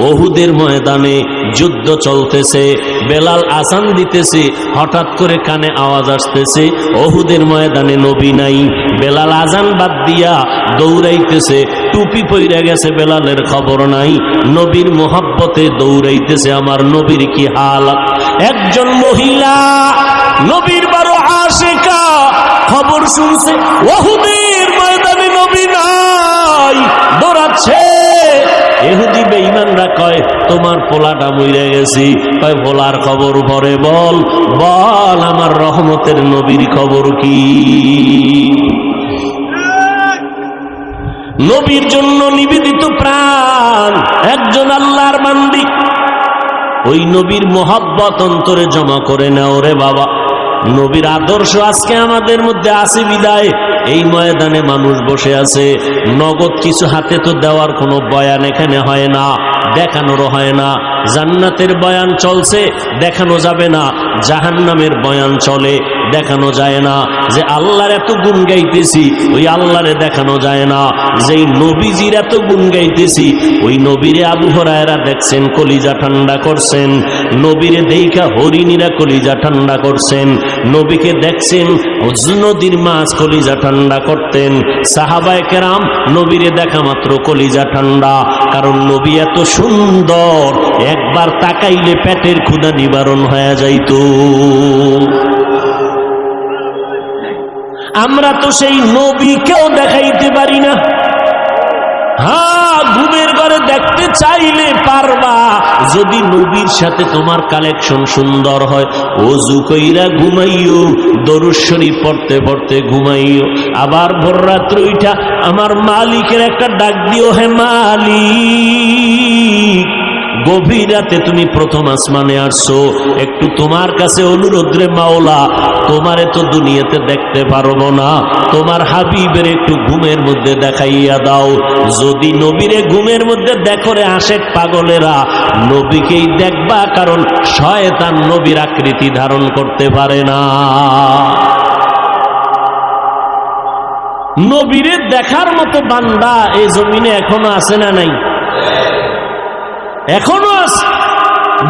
ওহুদের ময়দানে যুদ্ধ চলতেছে, বেলাল আজান দিতেছে, হঠাৎ করে কানে আওয়াজ আসতেছে ওহুদের ময়দানে নবী নাই। বেলাল আজান বাদ দিয়া দৌড়াইতেছে, টুপি পইরা গেছে, বেলালের খবর নাই। নবীর মোহাব্বতে দৌড়াইতেছে, আমার নবীর কি হাল। একজন মহিলা নবীর বড় আশিকা, খবর শুনছে ওহুদের ময়দানে নবী নাই, দৌড়াচ্ছে। ইহুদি বেঈমানরা কয় তোমার পোলাটা মইরা গেছি। কয় পোলার খবর পরে বল, বল আমার রহমতের নবীর খবর কি। নবীর জন্য নিবেদিত প্রাণ একজন আল্লাহর বান্দি, ওই নবীর মোহাব্বত অন্তরে জমা করে নাও রে বাবা। নবীর আদর্শ আজকে আমাদের মধ্যে আছে বিদায় এই ময়দানে মানুষ বসে আছে। নগদ কিছু হাতে তো দেওয়ার কোনো বয়ান এখানে হয় না, দেখানোরও হয় না। জান্নাতের বয়ান চলছে, দেখানো যাবে না। জাহান্নামের বয়ান চলে, দেখানো যায় না। যে আল্লাহর এত গুণ গাইতেছি ওই আল্লাহরে দেখানো যায় না। যেই নবীজির এত গুণ গাইতেছি ওই নবীরে আবু হুরায়রা দেখছেন কলিজা ঠান্ডা করছেন, নবীরে দেইখা হরিণীরা কলিজা ঠান্ডা করছেন, নবীকে দেখছেন নদীর মাছ কলিজা ঠান্ডা করতেন। সাহাবায়ে কেরাম নবীরে দেখা মাত্র কলিজা ঠান্ডা, কারণ নবী এত সুন্দর, একবার তাকাইলে পেটের ক্ষুধা নিবারণ হয়ে যাইত। আমরা তো সেই নবীকেও দেখাইতে পারি না। হ্যাঁ, ঘুমের ঘরে দেখতে চাইলে পারবা, যদি নবীর সাথে তোমার কালেকশন সুন্দর হয়। ওযু কইরা ঘুমাইও, দরুদ শরীফ পড়তে পড়তে ঘুমাইও। আবার ভোর রাত্রে উঠা আমার মালিকের একটা ডাক দিও, হে মালিক, গভীর রাতে তুমি প্রথম আসমানে আসছো, একটু তোমার কাছে অনুরোধ রে মাওলা, তোমারে তো দুনিয়াতে দেখতে পারবো না, তোমার হাবিবের একটু ঘুমের মধ্যে দেখাইয়া দাও। যদি নবীরে ঘুমের মধ্যে দেখো রে আশেক পাগলেরা, নবীকেই দেখবা, কারণ শয়তান নবীর আকৃতি ধারণ করতে পারে না। নবীরে দেখার মতো বান্দা এই জমিনে এখনো আছে না নাই? এখনো আছে।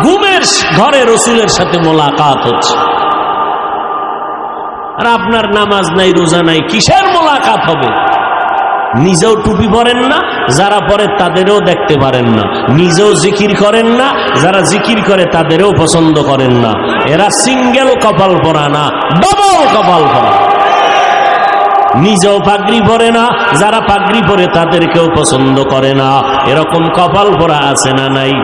ঘুমের ঘরে রসুলের সাথে মোলাকাত হচ্ছে, আর আপনার নামাজ নাই, রোজা নাই, কিসের মোলাকাত হবে? নিজেও টুপি পরেন না, যারা পরে তাদেরও দেখতে পারেন না। নিজেও জিকির করেন না, যারা জিকির করে তাদেরও পছন্দ করেন না। এরা সিঙ্গেল কপাল পরা না, ডবল কপাল পরা। নিজেও পাগড়ি পরে না, যারা পাগড়ি পরে তাদেরকেও পছন্দ করে না। এরকম কপাল পরা আছে না নাই?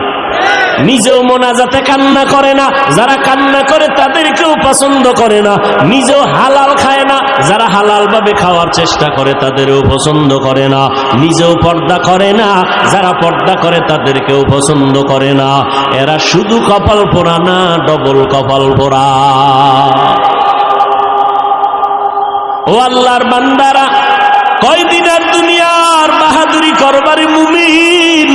নিজেও মোনাজাতে কান্না করে না, যারা কান্না করে তাদেরকেও পছন্দ করে না। নিজেও হালাল খায় না, যারা হালাল ভাবে খাওয়ার চেষ্টা করে তাদেরও পছন্দ করে না। নিজেও পর্দা করে না, যারা পর্দা করে তাদেরকেও পছন্দ করে না। এরা শুধু কপাল পোড়া না, ডবল কপাল পোড়া। ও আল্লাহর বান্দারা, কয়দিন আর দুনিয়ার বাহাদুরি করবারে মুমিন।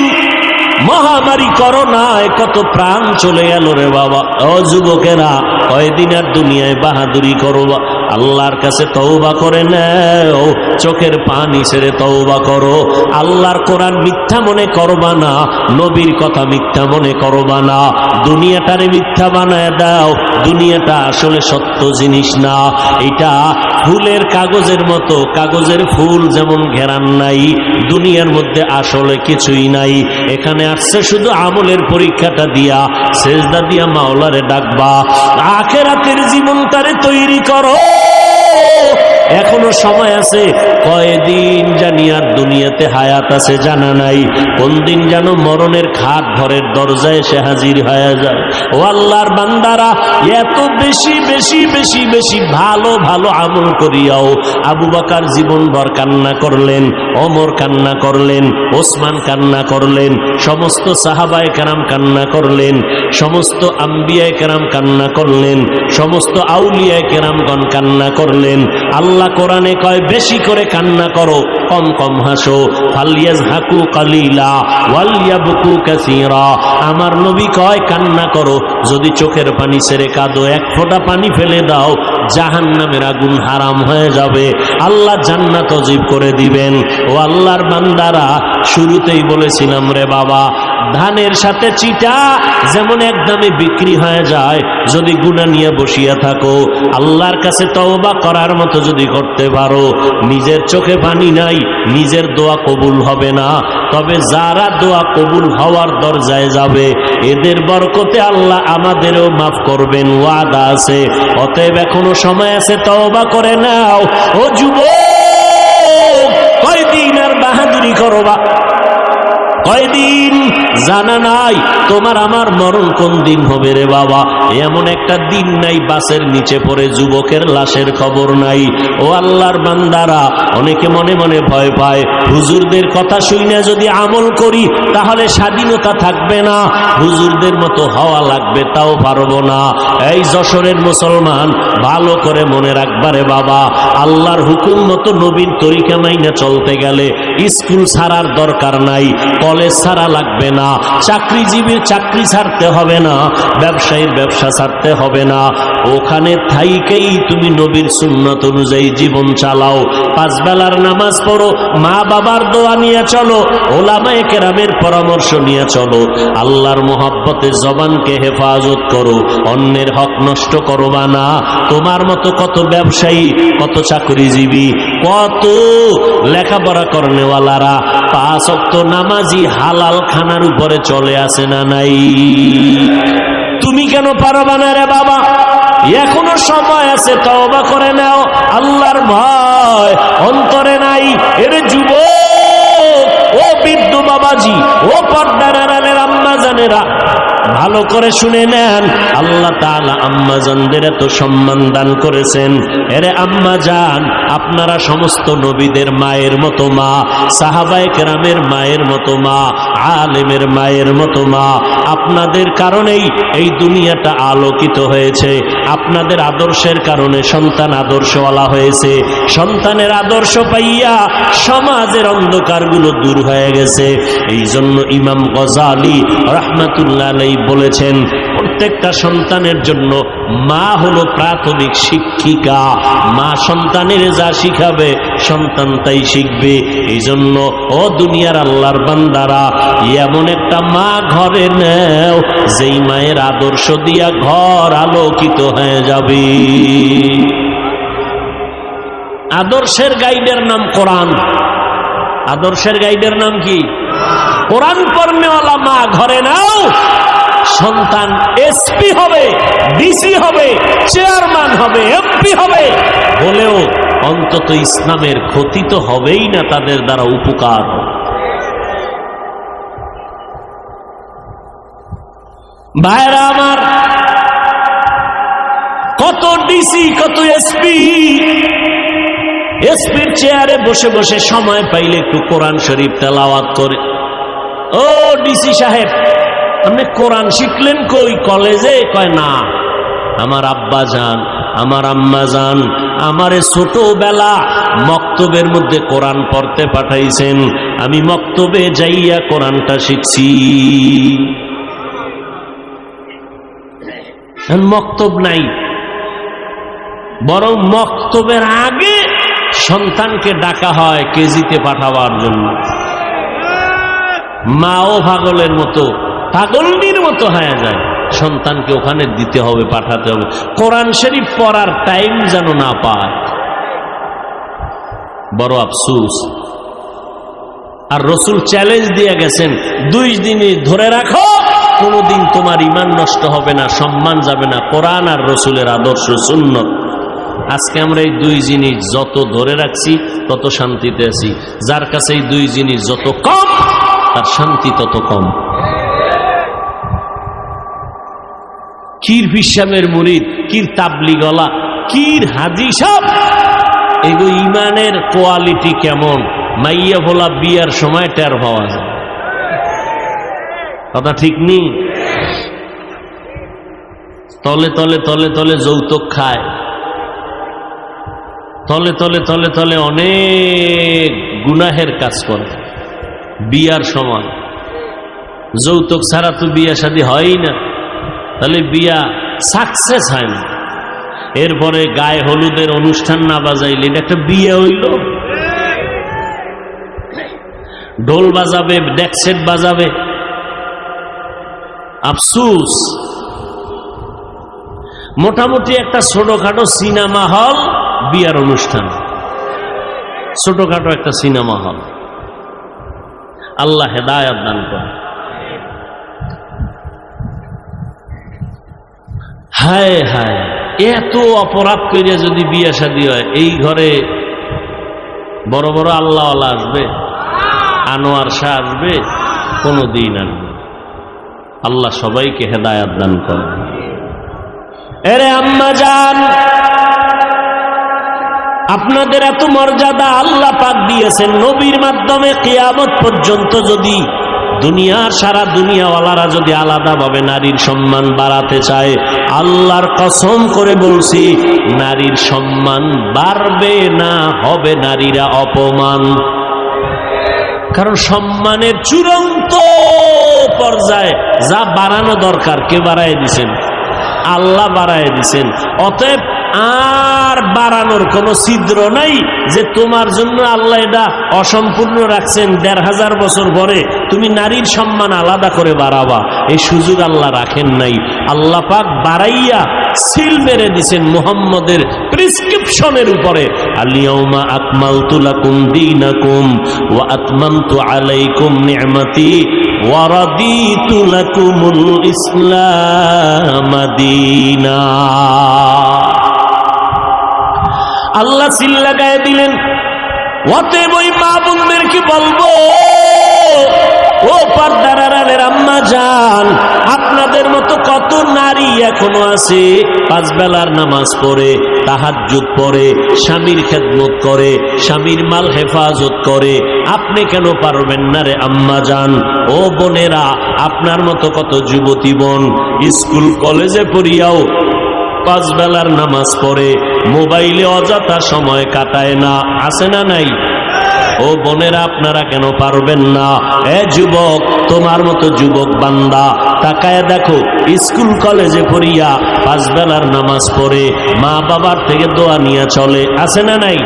মহামারী করোনায় কত প্রাণ চলে গেল রে বাবা। ও যুবকেরা, কয়দিন আর দুনিয়ায় বাহাদুরি করবা? আল্লাহর কাছে তওবা করে নাও, চোখের পানি ছেড়ে তওবা করো। আল্লাহর কোরআন মিথ্যা মনে করবা না, নবীর কথা মিথ্যা মনে করবা না। দুনিয়াটারে মিথ্যা বানায় দাও, দুনিয়াটা আসলে সত্য জিনিস না। এটা ফুলের কাগজের মতো, কাগজের ফুল যেমন ঘেরান নাই, দুনিয়ার মধ্যে আসলে কিছুই নাই। এখানে আসছে শুধু আমলের পরীক্ষাটা দিয়া, সেজদা দিয়া মাওলারে ডাকবা। আখিরাতের জীবনটারে তৈরি করো, এখনো সময় আছে। কয়দিন জানি আর দুনিয়াতে হায়াত আছে জানা নাই, কোন দিন যেন মরণের খাট ঘরের দরজায় এসে হাজির হয়ে যায়। ও আল্লাহর বান্দারা, এত বেশি বেশি বেশি বেশি ভালো ভালো আমল করিয়াও আবু বকর জীবনভর কান্না করলেন, ওমর কান্না করলেন, ওসমান কান্না করলেন, সমস্ত সাহাবায়ে কেরাম কান্না করলেন, সমস্ত আম্বিয়ায়ে কেরাম কান্না করলেন, সমস্ত আউলিয়ায়ে কেরামগণ কান্না করলেন। আল্লাহ কোরআনে কয় বেশি করে কান্না করো, কম কম হাসো। ফালিয়াজহাকু কালিলা ওয়ালিয়াবকু কাসীরা। আমার নবী কয় কান্না করো, যদি চোখের পানি ছেড়ে কাঁদো, এক ফোঁটা পানি ফেলে দাও, জাহান্নামের আগুন হারাম হয়ে যাবে, আল্লাহ জান্নাত ওয়াজিব করে দিবেন। ও আল্লাহর বান্দারা, শুরুতেই বলেছিলাম রে বাবা, ধানের সাথে চিটা যেমন একদমই বিক্রি হয়ে যায়, যদি গুনাহ নিয়ে বসিয়া থাকো, আল্লাহর কাছে তওবা করার মতো যদি করতে পারো, নিজের চোখে পানি নাই, নিজের দোয়া কবুল হবে না, তবে যারা দোয়া কবুল হওয়ার দরজায় যাবে এদের বরকতে আল্লাহ আমাদেরও মাফ করবেন, ওয়াদা আছে। অতএব এখনো সময় আছে, তওবা করে নাও। ও যুবক, কয়দিন আর বাহাদুরি করবা? কয়দিন? জানা নাই তোমার আমার মরণ কোন দিন হবে রে বাবা। এমন একটা দিন নাই বাসের নিচে পড়ে যুবকের লাশের খবর নাই। ও আল্লাহর বান্দারা, অনেকে মনে মনে ভয় পায়, হুজুরদের কথা শুনে যদি আমল করি তাহলে স্বাধীনতা থাকবে না, হুজুরদের মতো হওয়া লাগবে, তাও পারবো না। এই যশোরের মুসলমান, ভালো করে মনে রাখবারে বাবা, আল্লাহর হুকুম মতো নবীর তরিকা মাইনা চলতে গেলে স্কুল ছাড়ার দরকার নাই, কলেজ ছাড়া লাগবে না, চাকরিজীবীর চাকরি ছাড়তে হবে না, ব্যবসায়ীর ব্যবসা ছাড়তে হবে না। ওখানে থাইকেই তুমি নবীর সুন্নত অনুযায়ী জীবন চালাও, 5 বেলার নামাজ পড়ো, মা বাবার দোয়া নিয়ে চলো, ওলামায়ে কেরামের পরামর্শ নিয়ে চলো, আল্লাহর মোহাব্বতে জবানকে হেফাজত করো, অন্যের হক নষ্ট করবা না। তোমার মতো কত ব্যবসায়ী, কত চাকরিজীবী, কত লেখাপড়া করনেওয়ালারা 5 ওয়াক্ত নামাজি হালাল খানার উপরে চলে আসে না নাই? তুমি কেন পারবা না রে বাবা? এখনো সময় আছে, তওবা করে নাও। আল্লাহর ভয় অন্তরে নাই? এরে যুবক, ও বৃদ্ধ বাবাজি, ও পর্দার আড়ালের আম্মা জানেরা, ভালো করে শুনে নেন, আল্লাহ তাআলা আম্মাজানদের এত সম্মান দান করেছেন। এরে আম্মা জান, আপনারা সমস্ত নবীদের মায়ের মতো মা, সাহাবায়ে কেরামের মায়ের মতো মা, আলেমের মায়ের মতো মা। আপনাদের কারণেই এই দুনিয়াটা আলোকিত হয়েছে, আপনাদের আদর্শের কারণে সন্তান আদর্শওয়ালা হয়েছে, সন্তানের আদর্শ পাইয়া সমাজের অন্ধকারগুলো দূর হয়ে গেছে। এই জন্য ইমাম গজালি রাহমাতুল্লাহ আলাইহি বলেছেন, প্রত্যেকটা সন্তানের জন্য মা হলো প্রাথমিক শিক্ষিকা। মা সন্তানের যা শিখাবে সন্তান তাই শিখবে। এই জন্য ও দুনিয়ার আল্লাহর বান্দারা, এমন একটা মা ঘরে নেও যেই মায়ের আদর্শ দিয়া ঘর আলোকিত হয়ে যাবে। আদর্শের গাইডের নাম কোরআন। আদর্শের গাইডের নাম কি? কোরআন পড়নেওয়ালা মা ঘরে নাও, সন্তান এসপি হবে, ডিসি হবে, চেয়ারম্যান হবে, এমপি হবে, বলেও অন্তত ইসলামের ক্ষতি তো হবেই না, তাদের দ্বারা উপকার। ভাইরা আমার, কত ডিসি, কত এসপি, এসপির চেয়ারে বসে বসে সময় পাইলে একটু কোরআন শরীফ তেলাওয়াত করে। ও ডিসি সাহেব, আপনি কোরআন শিখলেন কই? কলেজে? কয় না, আমার আব্বা জান, আমার আম্মা জান আমারে ছোটবেলা মক্তবের মধ্যে কোরআন পড়তে পাঠাইছেন, আমি মক্তবে যাইয়া কোরআনটা শিখছি। মক্তব নাই, বরং মক্তবের আগে সন্তানকে ডাকা হয় কেজিতে পাঠাবার জন্য। মাও পাগলের মতো, পাগলনির মতো হয়ে যায়, সন্তানকে ওখানে দিতে হবে, পাঠাতে হবে, কোরআন শরীফ পড়ার টাইম যেন না পায়। বড় আফসোস। আর রসুল চ্যালেঞ্জ দিয়ে গেছেন, 2 দিনই ধরে রাখো, কোনোদিন তোমার ঈমান নষ্ট হবে না, সম্মান যাবে না, কোরআন আর রসুলের আদর্শ সুন্নত। আজকে আমরা এই 2 জিনিস যত ধরে রাখছি তত শান্তিতে আছি। যার কাছে এই 2 জিনিস যত কম, তার শান্তি তত কম। কির পিসামের মুরিদ, কির তাবলিগলা, কির হাজি সাহেব, এগো ইমানের কোয়ালিটি কেমন মাইয়া ভোলা বিয়ার সময় টের পাওয়া যায়। কথা ঠিক নেই? তলে তলে তলে তলে যৌতুক খায়, তলে তলে তলে তলে অনেক গুনাহের কাজ করে। বিয়ার সময় যৌতুক ছাড়া তো বিয়া শাদী হয়ই না, তাহলে বিয়া সাকসেস হয় না। এরপরে গায়ে হলুদের অনুষ্ঠান না বাজাইলে এটা একটা বিয়ে হইল? ঢোল বাজাবে, ডেক সেট বাজাবে, আফসুস, মোটামুটি একটা ছোটখাটো সিনেমা হল বিয়ার অনুষ্ঠান, ছোটখাটো একটা সিনেমা হল। আল্লাহ হেদায়েত দান করে। হায় হায়, এত অপরাধ করে যদি বিয়ে শাদী হয়, এই ঘরে বড় বড় আল্লাহওয়ালা আসবে, আনোয়ার শাহ আসবে? কোনদিন আসবে? আল্লাহ সবাইকে হেদায়েত দান করে। এরে আম্মা জান, আপনাদের এত মর্যাদা আল্লাহ পাক দিয়েছেন নবীর মাধ্যমে। কিয়ামত পর্যন্ত যদি দুনিয়ার সারা দুনিয়াওয়ালারা যদি আলাদাভাবে নারীর সম্মান বাড়াতে চায়, আল্লাহর কসম করে বলছি, নারীর সম্মান বাড়বে না, হবে নারীরা অপমান। কারণ সম্মানের চূড়ান্ত পর্যায়ে যা বাড়ানো দরকার কে বাড়ায় দিছেন? আল্লাহ বাড়ায় দিছেন। অতএব আর বাড়ানোর কোনো ছিদ্র নাই যে তোমার জন্য আল্লাহ এটা অসম্পূর্ণ রাখছেন, ১৫০০ বছর পরে তুমি নারীর সম্মান আলাদা করে বাড়াবা, এই সুযোগ আল্লাহ রাখেন নাই। আল্লাহ পাক বাড়াইয়া সিল মেরে দিছেন মুহাম্মদের প্রেসক্রিপশনের উপরে, আল-ইয়াউমা আকমালতু লাকুম দীনাকুম ওয়া আতমামতু আলাইকুম নি'মাতি ওয়া রাদিতু লাকুমুল ইসলাম দীনা। আল্লাহ সিল লাগায় দিলেন। অতএব ওই মা বোনদেরকে বলবো, ও পর্দার আড়ালের আম্মা জান, আপনাদের মতো কত নারী এখনো আছে 5 বেলার নামাজ পড়ে, তাহাজ্জুদ পড়ে, স্বামীর খেদমত করে, স্বামীর মাল হেফাজত করে। আপনি কেন পারবেন না রে আম্মা জান? ও বোনেরা, আপনার মতো কত যুবতী বোন স্কুল কলেজে পড়িয়াও 5 বেলার নামাজ পড়ে, মোবাইলে অযথা সময় কাটায় না, আছে না নাই? ও বোনেরা, আপনারা কেন পারবেন না? এ যুবক, তোমার মতো যুবক বান্দা তাকায় দেখো, স্কুল কলেজে পড়িয়া 5 বেলার নামাজ পড়ে, মা বাবার থেকে দোয়া নিয়ে চলে, আছে না নাই?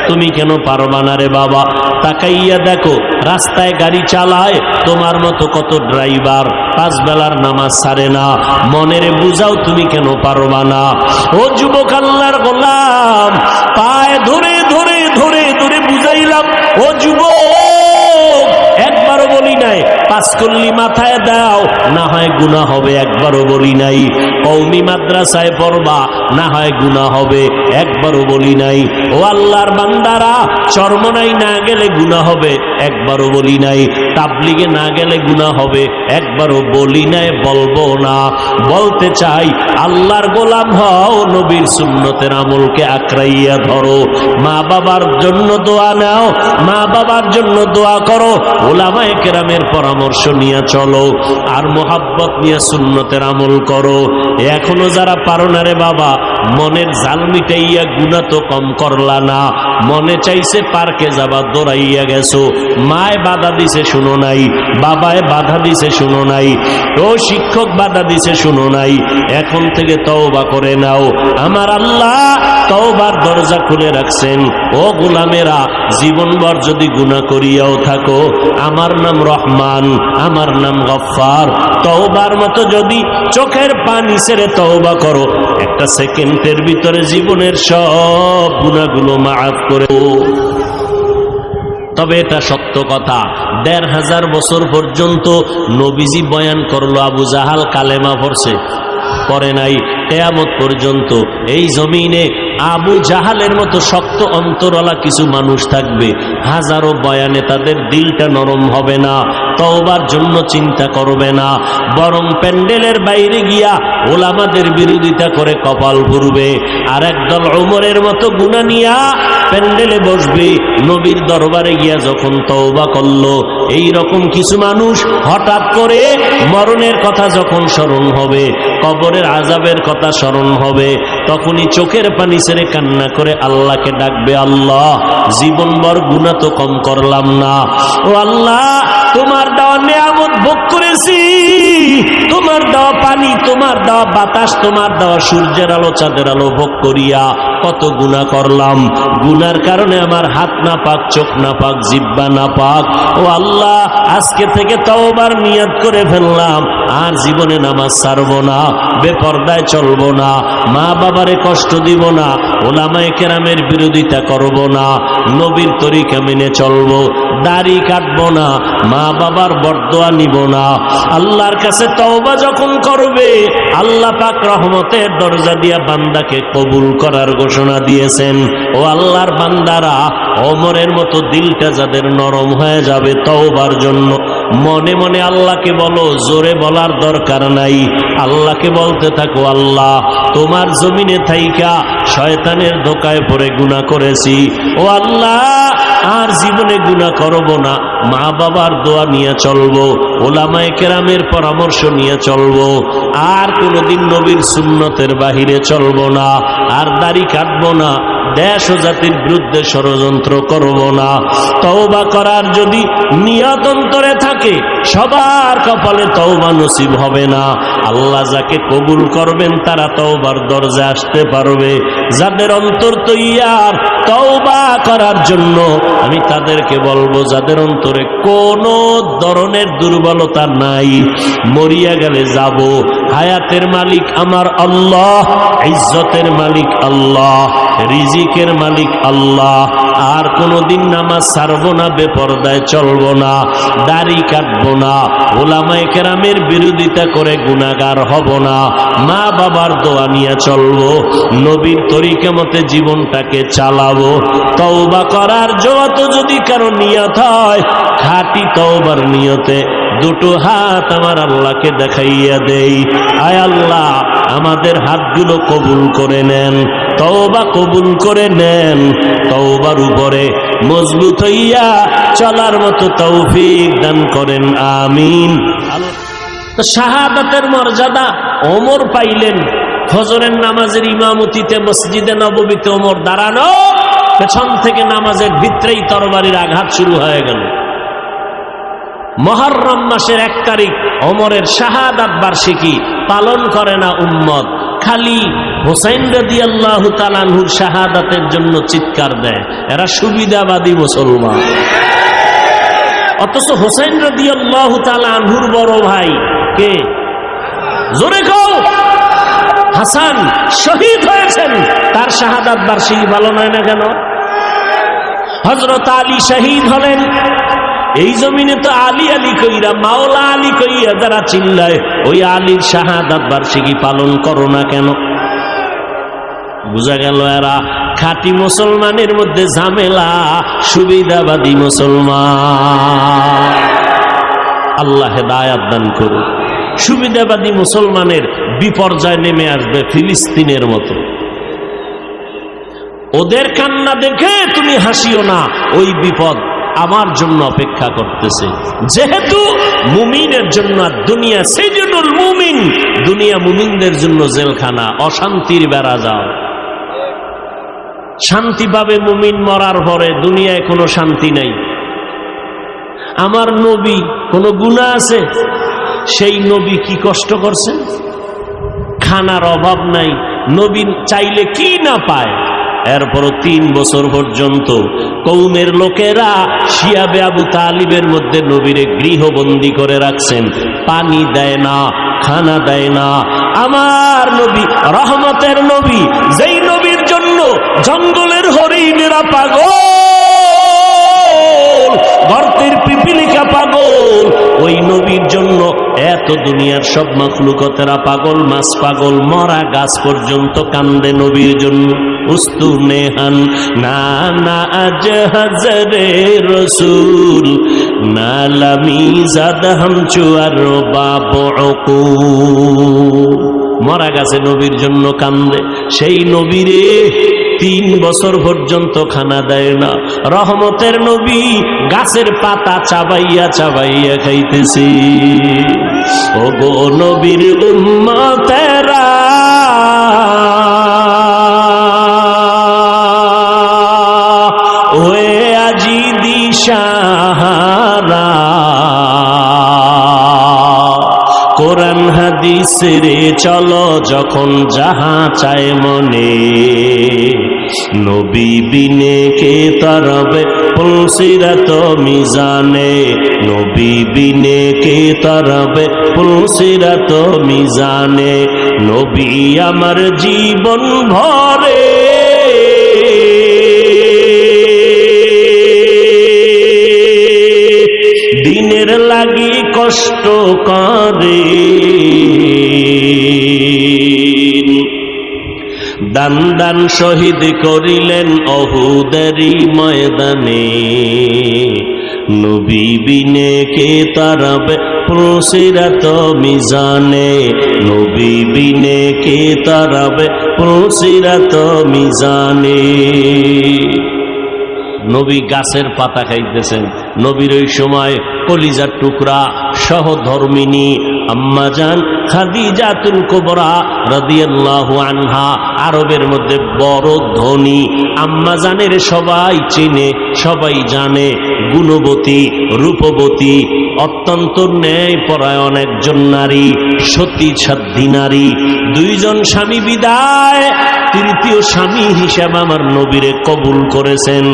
তুমি কেন পারবা না রে বাবা? তাকাইয়া দেখো, রাস্তায় গাড়ি চালায় তোমার মতো কত ড্রাইভার 5 বেলার নামাজ ছাড়ে না, মনেরে বুঝাও তুমি কেন পারবা না? ও যুবক, আল্লাহর গোলাম পায়ে ধরে ধরে ধরে ধরে বুঝাইলাম, ও যুবক, একবারও বলি নাই 5 কল্লি মাথায় দাও, না হয় গুনাহ হবে, একবারও বলি নাই কওমি মাদ্রাসায় পড়বা, না হয় গুনাহ হবে, একবারও বলি নাই ও আল্লাহর বান্দারা চরমনাই না গেলে গুনাহ হবে, একবারও বলি নাই তাবলিগে না গেলে গুনাহ হবে, একবারও বলি নাই, বলবো না। বলতে চাই, আল্লাহর গোলাম হও, নবীর সুন্নতের আমলকে আঁকড়াইয়া ধরো, মা বাবার জন্য দোয়া নাও, মা বাবার জন্য দোয়া করো, উলামায়ে কেরামের পরামর্শ নিয়ে চলো, আর মোহাব্বত নিয়ে সুন্নতের আমল করো। এখনো যারা পারো না রে বাবা, মনের জাল মিটাইয়া গুনাহ তো কম করলা না, মনে চাইছে পার্কে যাবা, দৌড়াইয়া গেছো, মায় বাধা দিছে শুনো নাই, বাবায় বাধা দিছে শুনো নাই, ও শিক্ষক বাধা দিছে শুনো নাই, এখন থেকে তওবা করে নাও। আমার আল্লাহ তওবার দরজা খুলে রাখছেন। ও গোলামেরা, জীবনভর যদি গুনাহ করিয়াও থাকো, আমার নাম রহমান, আমার নাম গফফার, তওবার মতো যদি চোখের পানি ছেড়ে তওবা করো, একটা সেকেন্ডের ভিতরে জীবনের সব গুনাহগুলো মাফ করে। তবে এটা সত্য কথা, ১৫০০ বছর পর্যন্ত নবীজি বয়ান করলো, আবু জাহাল কালেমা পড়ছে? পড়ে নাই। কিয়ামত পর্যন্ত এই জমিনে আবু জাহালের মতো শক্ত অন্তরওয়ালা কিছু মানুষ থাকবে, হাজারো বয়ানে তাদের দিলটা নরম হবে না, তওবার জন্য চিন্তা করবে না, বরং প্যান্ডেলের বাইরে গিয়া ওলামাদের বিরোধিতা করে কপাল ঘুরবে। আর একদল ওমরের মতো গুনাহ নিয়া প্যান্ডেলে বসবে, নবীর দরবারে গিয়া যখন তওবা করলো। এই রকম কিছু মানুষ হঠাৎ করে মরণের কথা যখন স্মরণ হবে, কবরের আযাবের কথা স্মরণ হবে, তখনই চোখের পানি ছেড়ে কান্না করে আল্লাহকে ডাকবে, আল্লাহ জীবনভর গুনাহ তো কম করলাম না, ও আল্লাহ তোমার দেওয়া নিয়ামত ভোগ করেছি, তোমার দেওয়া পানি, তোমার দেওয়া বাতাস, তোমার দেওয়া সূর্যের আলো চাঁদের আলো ভোগ করিয়া কত গুনাহ করলাম। গুনার কারণে আমার হাত না পাক, চোখ না পাক, জিহ্বা না পাক। ও আল্লাহ, আজকে থেকে তওবার নিয়ত করে ফেললাম, আর জীবনে নামাজ ছাড়বো না, বেপরদায় চলবো না, মা বাবারে কষ্ট দিব না, ওলামায়ে কেরামের বিরোধিতা করব না, নবীর তরিকা মেনে চলবো, দাড়ি কাটবো না, মা বাবার বরদোয়া নিব না। আল্লাহর কাছে তওবা যখন করবে, আল্লাহ পাক রহমতের দরজা দিয়া বান্দাকে কবুল করার ঘোষণা দিয়েছেন। ও আল্লাহর বান্দারা, ওমরের মতো দিলটা যাদের নরম হয়ে যাবে তওবার জন্য, মনে মনে আল্লাহকে বলো, জোরে বলার দরকার নাই, আল্লাহকে বলতে থাকো, আল্লাহ তোমার জমিনে থাইকা শয়তানের ধোকায় পড়ে গুনাহ করেছি, ও আল্লাহ আর জীবনে গুনাহ করব না, মা বাবার দোয়া নিয়ে চলবো, ওলামায়ে কেরামের পরামর্শ নিয়ে চলবো, আর কোনোদিন নবীর সুন্নতের বাহিরে চলবো না, আর দাড়ি কাটবো না, দেশ ও জাতির বিরুদ্ধে ষড়যন্ত্র করব না। তওবা করার যদি নিয়ত অন্তরে থাকে, সবার কপালে তওবা নসিব হবে না। আল্লাহ যাকে কবুল করবেন তারা তওবার দরজা আসতে পারবে। যাদের অন্তর তৈয়ার তওবা করার জন্য, আমি তাদেরকে বলবো, যাদের অন্তরে কোনো ধরনের দুর্বলতা নাই, মরিয়া গেলে যাব, হায়াতের মালিক আমার আল্লাহ, ইজ্জতের মালিক আল্লাহ, রিজিকের মালিক আল্লাহ, আর কোনোদিন নামাজ ছাড়বো না, বেপরদায় চলবো না, দাড়ি কাটবো না, ওলামায়ে কেরামের বিরোধিতা করে গুনাহগার হব না, মা বাবার দোয়া নিয়ে চলবো, নবীর তরিকা মতে জীবনটাকে চালাবো। তওবা করার যত যদি কারো নিয়ত হয়, খাঁটি তওবার নিয়তে দুটো হাত আমার আল্লাহকে দেখাইয়া দেই, আয় আল্লাহ আমাদের হাতগুলো কবুল করে নেন, তওবা কবুল করে নেন, তওবার উপরে মজবুত হইয়া চলার মতো তৌফিক দান করেন, আমিন। তো শাহাদাতের মর্যাদা ওমর পাইলেন। ফজরের নামাজের ইমামতিতে মসজিদে নববীতে ওমর দাঁড়ানো, পেছন থেকে নামাজের ভিতরেই তরবারির আঘাত শুরু হয়ে গেল। মুহররম মাসের 1 তারিখ ওমরের শাহাদাত বার্ষিকী পালন করে না উম্মত, খালি হুসাইন রাদিয়াল্লাহু তাআলা আনহুর শাহাদাতের জন্য চিৎকার দেয়। এরা সুবিধাবাদী মুসলমান, অথচ হুসাইন রাদিয়াল্লাহু তাআলা আনহুর বড় ভাই কে? জোরে কও। হাসান শহীদ হয়েছেন, তার শাহাদাত বার্ষিকী পালন হয় না কেন? হযরত আলী শহীদ হলেন, এই জমিনে তো আলী আলী কইরা, মাওলা আলী কইয়া যারা চিল্লায়, ওই আলীর শাহাদাত বার্ষিকী পালন করো না কেন? বুঝা গেল এরা খাঁটি মুসলমানের মধ্যে ঝামেলা, সুবিধাবাদী মুসলমান। আল্লাহ হেদায়েত দান করুন। সুবিধাবাদী মুসলমানের বিপর্যয় নেমে আসবে ফিলিস্তিনের মতো। ওদের কান্না দেখে তুমি হাসিও না, ওই বিপদ আমার জন্য অপেক্ষা করতেছে। যেহেতু মুমিনের জন্য দুনিয়া সিজনুল মুমিন, দুনিয়া মুমিনদের জন্য জেলখানা, অশান্তির বেড়া যাও। শান্তি পাবে মুমিন মরার পরে, দুনিয়ায় কোনো শান্তি নাই। আমার নবী কোনো গুনাহ আছে? সেই নবী কি কষ্ট করছে? খানার অভাব নাই, নবী চাইলে কি না পায়। এরপরও 3 বছর পর্যন্ত কওমের লোকেরা শিয়াবে আবু তালিবের মধ্যে নবীরে গৃহবন্দী করে রাখছেন, পানি দেয় না, খানা দেয় না। আমার নবী রহমতের নবী, যেই নবীর জন্য জঙ্গলের হরিণেরা পাগল, গর্তের পিপিলিকা পাগল, ওই নবীর জন্য এত দুনিয়ার সব মাখলুকতেরা পাগল, মাছ পাগল, মরা গাছ পর্যন্ত কান্দে নবীর জন্য। উস্তুনেহান না না আজ হাজরে রসুল নালামি জাদ হামচু আর বাবু, মরা গাছে নবীর জন্য কান্দে। সেই নবীরে 3 বছর পর্যন্ত খানা দেয় না। রহমতের নবী গাছের পাতা চাবাইয়া চাবাইয়া খাইতেছি। ও গো নবীর উম্মতেরা, ওয়ে আজি দিশাহারা, কোরআন হাদিসের চলো যখন যাহা চায় মনে, নবী বিনে কে তরবে পুলসিরাত মিজানে, নবী বিনে কে তরবে পুলসিরাত মিজানে, নবী আমার জীবন ভরে দিনের লাগি কষ্ট করে, দান দান শহীদ করিলেন অহুদেরই ময়দানে, নবী বিনে কে তারাবে পুলসিরাত মিজানে, নবী বিনে কে তারাবে পুলসিরাত মিজানে। নবী গাছের পাতা খাইতেছেন, নবীর ওই সময় কলিজার টুকরা সহধর্মিনী আম্মাজান খাদিজাতুল কুবরা রাদিয়াল্লাহু আনহা, আরবের মধ্যে বড় ধনী আম্মাজানের সবাই চিনে, সবাই জানে, গুণবতী রূপবতী অত্যন্ত ন্যায়পরায়ণ একজন নারী, সতী সাধ্বী নারী। দুইজন স্বামী বিদায়, তৃতীয় স্বামী হিসাবে আমার নবীরে কবুল করেছেন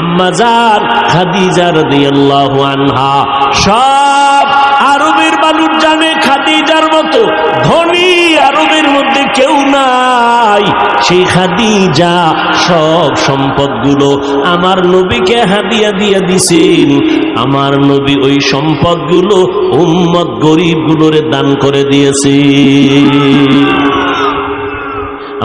আম্মাজান খাদিজা রাদিয়াল্লাহু আনহা। সব আরবের মানুষ জানে খাদিজার মতো ধনী আরবের মধ্যে কেউ নাই। সেই খাদিজা সব সম্পদগুলো আমার নবীকে হাদিয়া দিয়ে দিছেন। আমার নবী ওই সম্পদগুলো উম্মত গরিবগুলোরে দান করে দিয়েছে।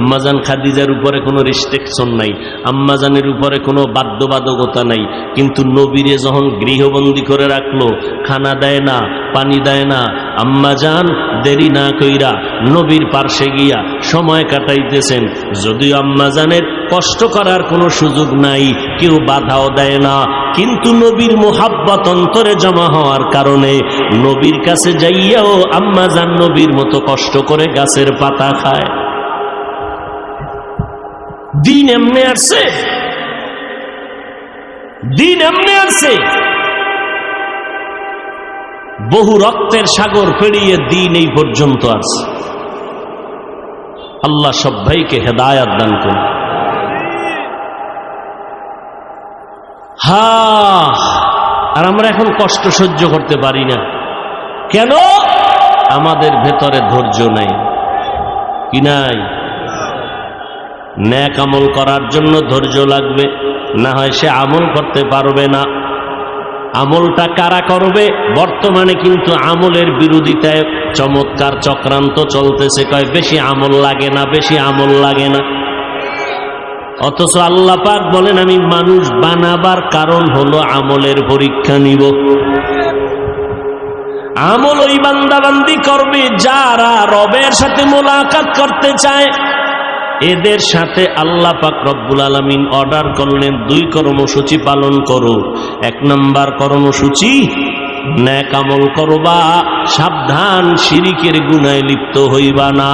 আম্মাজান খাদিজার উপরে কোনো রেস্ট্রিকশন নাই, আম্মাজানের উপরে কোনো বাধ্যবাধকতা নাই, কিন্তু নবীরে যখন গৃহবন্দী করে রাখলো, খানা দেয় না, পানি দেয় না, আম্মাজান দেরি না কইরা নবীর পার্শ্বে গিয়া সময় কাটাইতেছেন। যদিও আম্মাজানের কষ্ট করার কোনো সুযোগ নাই, কেউ বাধাও দেয় না, কিন্তু নবীর মোহাব্বত অন্তরে জমা হওয়ার কারণে নবীর কাছে যাইয়াও আম্মাজান নবীর মতো কষ্ট করে গাছের পাতা খায়। দিন এমনি আসছে, দিন এমনি আসছে, বহু রক্তের সাগর পেরিয়ে দিন এই পর্যন্ত আসছে। আল্লাহ সব ভাইকে হেদায়াত দান করুন। আর আমরা এখন কষ্ট সহ্য করতে পারি না কেন? আমাদের ভেতরে ধৈর্য নাই। কি নাই? নেক আমল করার জন্য ধৈর্য লাগবে, না হয় সে আমল করতে পারবে না। আমলটা কারা করবে? বর্তমানে কিন্তু আমলের বিরোধিতায় চমৎকার চক্রান্ত চলতেছে, কয় বেশি আমল লাগে না, বেশি আমল লাগে না। অথচ আল্লাহ পাক বলেন আমি মানুষ বানাবার কারণ হলো আমলের পরীক্ষা নিব। আমল ওই বান্দাবান্দি করবে যারা রবের সাথে মোলাকাত করতে চায়। এদের সাথে আল্লাহ পাক রব্বুল আলামিন অর্ডার করলেন, দুই কর্মসূচি পালন করো। এক নম্বর কর্মসূচি, নেক আমল করবা, সাবধান শিরিকের গুনায় লিপ্ত হইবা না।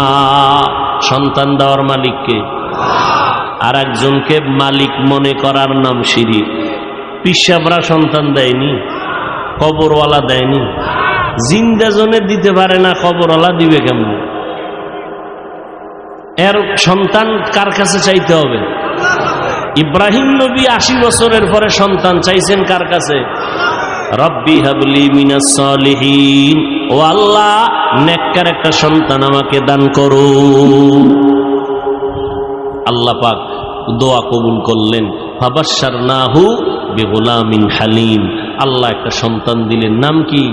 সন্তান দেওয়ার মালিককে, আর একজনকে মালিক মনে করার নাম শিরিক। পিসাবরা সন্তান দেয়নি, কবরওয়ালা দেয়নি, জিন্দা জনে দিতে পারে না, কবরওয়ালা দিবে কেমন? এর সন্তান কার কাছে চাইতে হবে? ইব্রাহিম নবী 80 বছরের পরে সন্তান চাইছেন কার কাছে? রব্বি হাবলি মিনাস সালিহিন, ও আল্লাহ নেককার একটা সন্তান আমাকে দান করো। আল্লাহ পাক দোয়া কবুল করলেন। ফাবাশশারনাহু বিগুলামিন হালিম, আল্লাহ একটা সন্তান দিলেন, নাম কি?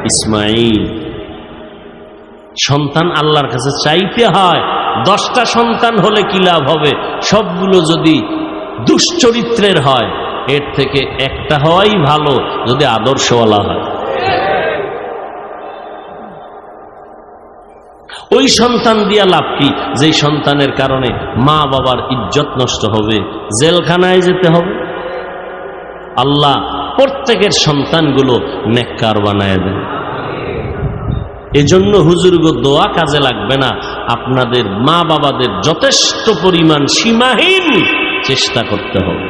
ইসমাঈল। সন্তান আল্লাহর কাছে চাইতে হয়। 10টা সন্তান হলে কি লাভ হবে? সবগুলো যদি দুশ্চরিত্রের হয়, এর থেকে একটা হওয়াই ভালো যদি আদর্শওয়ালা হয়। ওই সন্তান দিয়া লাভ কি? যেই সন্তানের কারণে মা বাবার ইজ্জত নষ্ট হবে, জেলখানায় যেতে হবে। আল্লাহ প্রত্যেকের সন্তানগুলো নেককার বানায় দেন। এজন্য হুজুরগো দোয়া কাজে লাগবে না, আপনাদের মা বাবাদের যথেষ্ট পরিমাণ সীমাহীন চেষ্টা করতে হবে।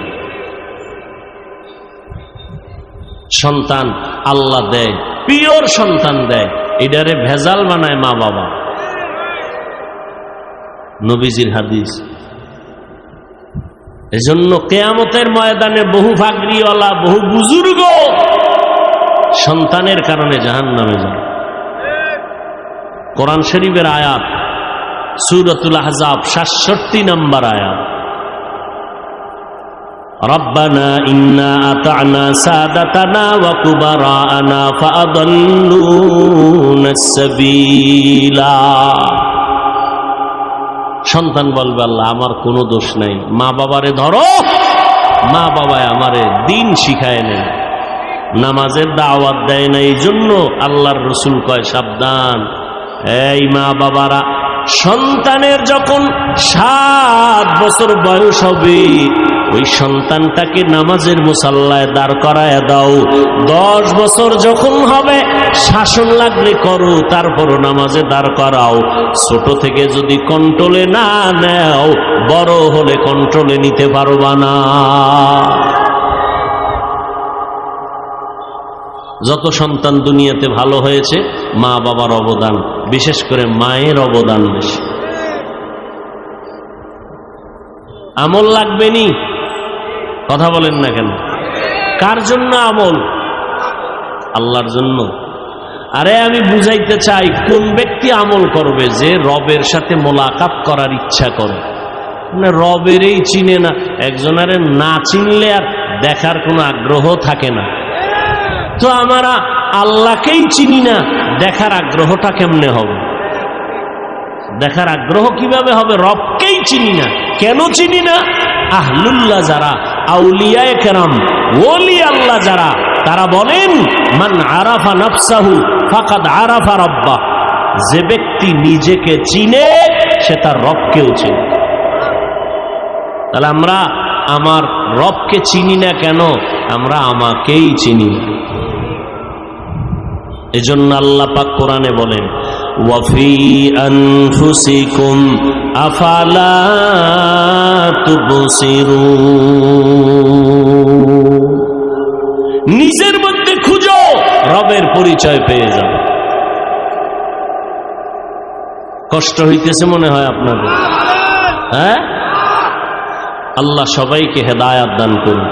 সন্তান আল্লাহ দেয়, পিওর সন্তান দেয়, এটারে ভেজাল বানায় মা বাবা। নবীজির হাদিস। এজন্য কিয়ামতের ময়দানে বহু ফাগরিওয়ালা, বহু বুজুর্গ সন্তানের কারণে জাহান্নামে যায়। কোরআন শরীফের আয়াত, সূরাতুল আহজাব ৬৭ নম্বর আয়াত, রব্বানা ইন্না আতা'না সাদাতানা ওয়া কুবারা'না ফাআদাল্লুনাস সাবিলা। সন্তান বলবে, আল্লাহ আমার কোনো দোষ নাই, মা বাবারে ধরো, মা বাবায় আমারে দিন শিখায় নেই, নামাজের দাওয়াত দেয় না। এই জন্য আল্লাহর রসুল কয়, সাবধান এই মা বাবারা, সন্তানের যখন 7 বছর বয়স হবে ওই সন্তানটাকে নামাজের মুসাল্লায় দাঁড় করায় দাও। 10 বছর যখন হবে শাসন লাগলে করো, তারপরও নামাজে দাঁড় করাও। ছোট থেকে যদি কন্ট্রোলে না নেও, বড় হলে কন্ট্রোলে নিতে পারবা না। যত সন্তান দুনিয়াতে ভালো হয়েছে মা বাবার অবদান, বিশেষ করে মায়ের অবদান বেশি। আমল লাগবে নি? কথা বলেন না কেন? কার জন্য আমল? আল্লাহর জন্য। আরে আমি বুঝাইতে চাই, কোন ব্যক্তি আমল করবে? যে রবের সাথে মোলাকাত করার ইচ্ছা করে, মানে রবেরই চিনে না। একজনের না চিনলে আর দেখার কোনো আগ্রহ থাকে না। তো আমরা আল্লাহকেই চিনি না, দেখার আগ্রহটা কেমনে হবে? দেখার আগ্রহ কিভাবে হবে? রবকেই চিনি না। কেন চিনি না? আহলুল্লাহ যারা, আউলিয়ায়ে কেরাম, ওলি আল্লাহ যারা, তারা বলেন মান আরাফা নাফসাহু ফাকাদ আরাফা রাব্বাহ। যে ব্যক্তি নিজেকে চিনে সে তার রবকেও চিনে। তাহলে আমরা আমার রবকে চিনি না কেন? আমরা আমাকেই চিনি না। এজন্য আল্লাহ পাক কোরআনে বলেন, ওয়াফি আনফুসিকুম আফালা তুবসিরুন। নিজের মধ্যে খুঁজো, রবের পরিচয় পেয়ে যাবে। কষ্ট হইতেছে মনে হয় আপনাদের? হ্যাঁ, আল্লাহ সবাইকে হেদায়াত দান করুন।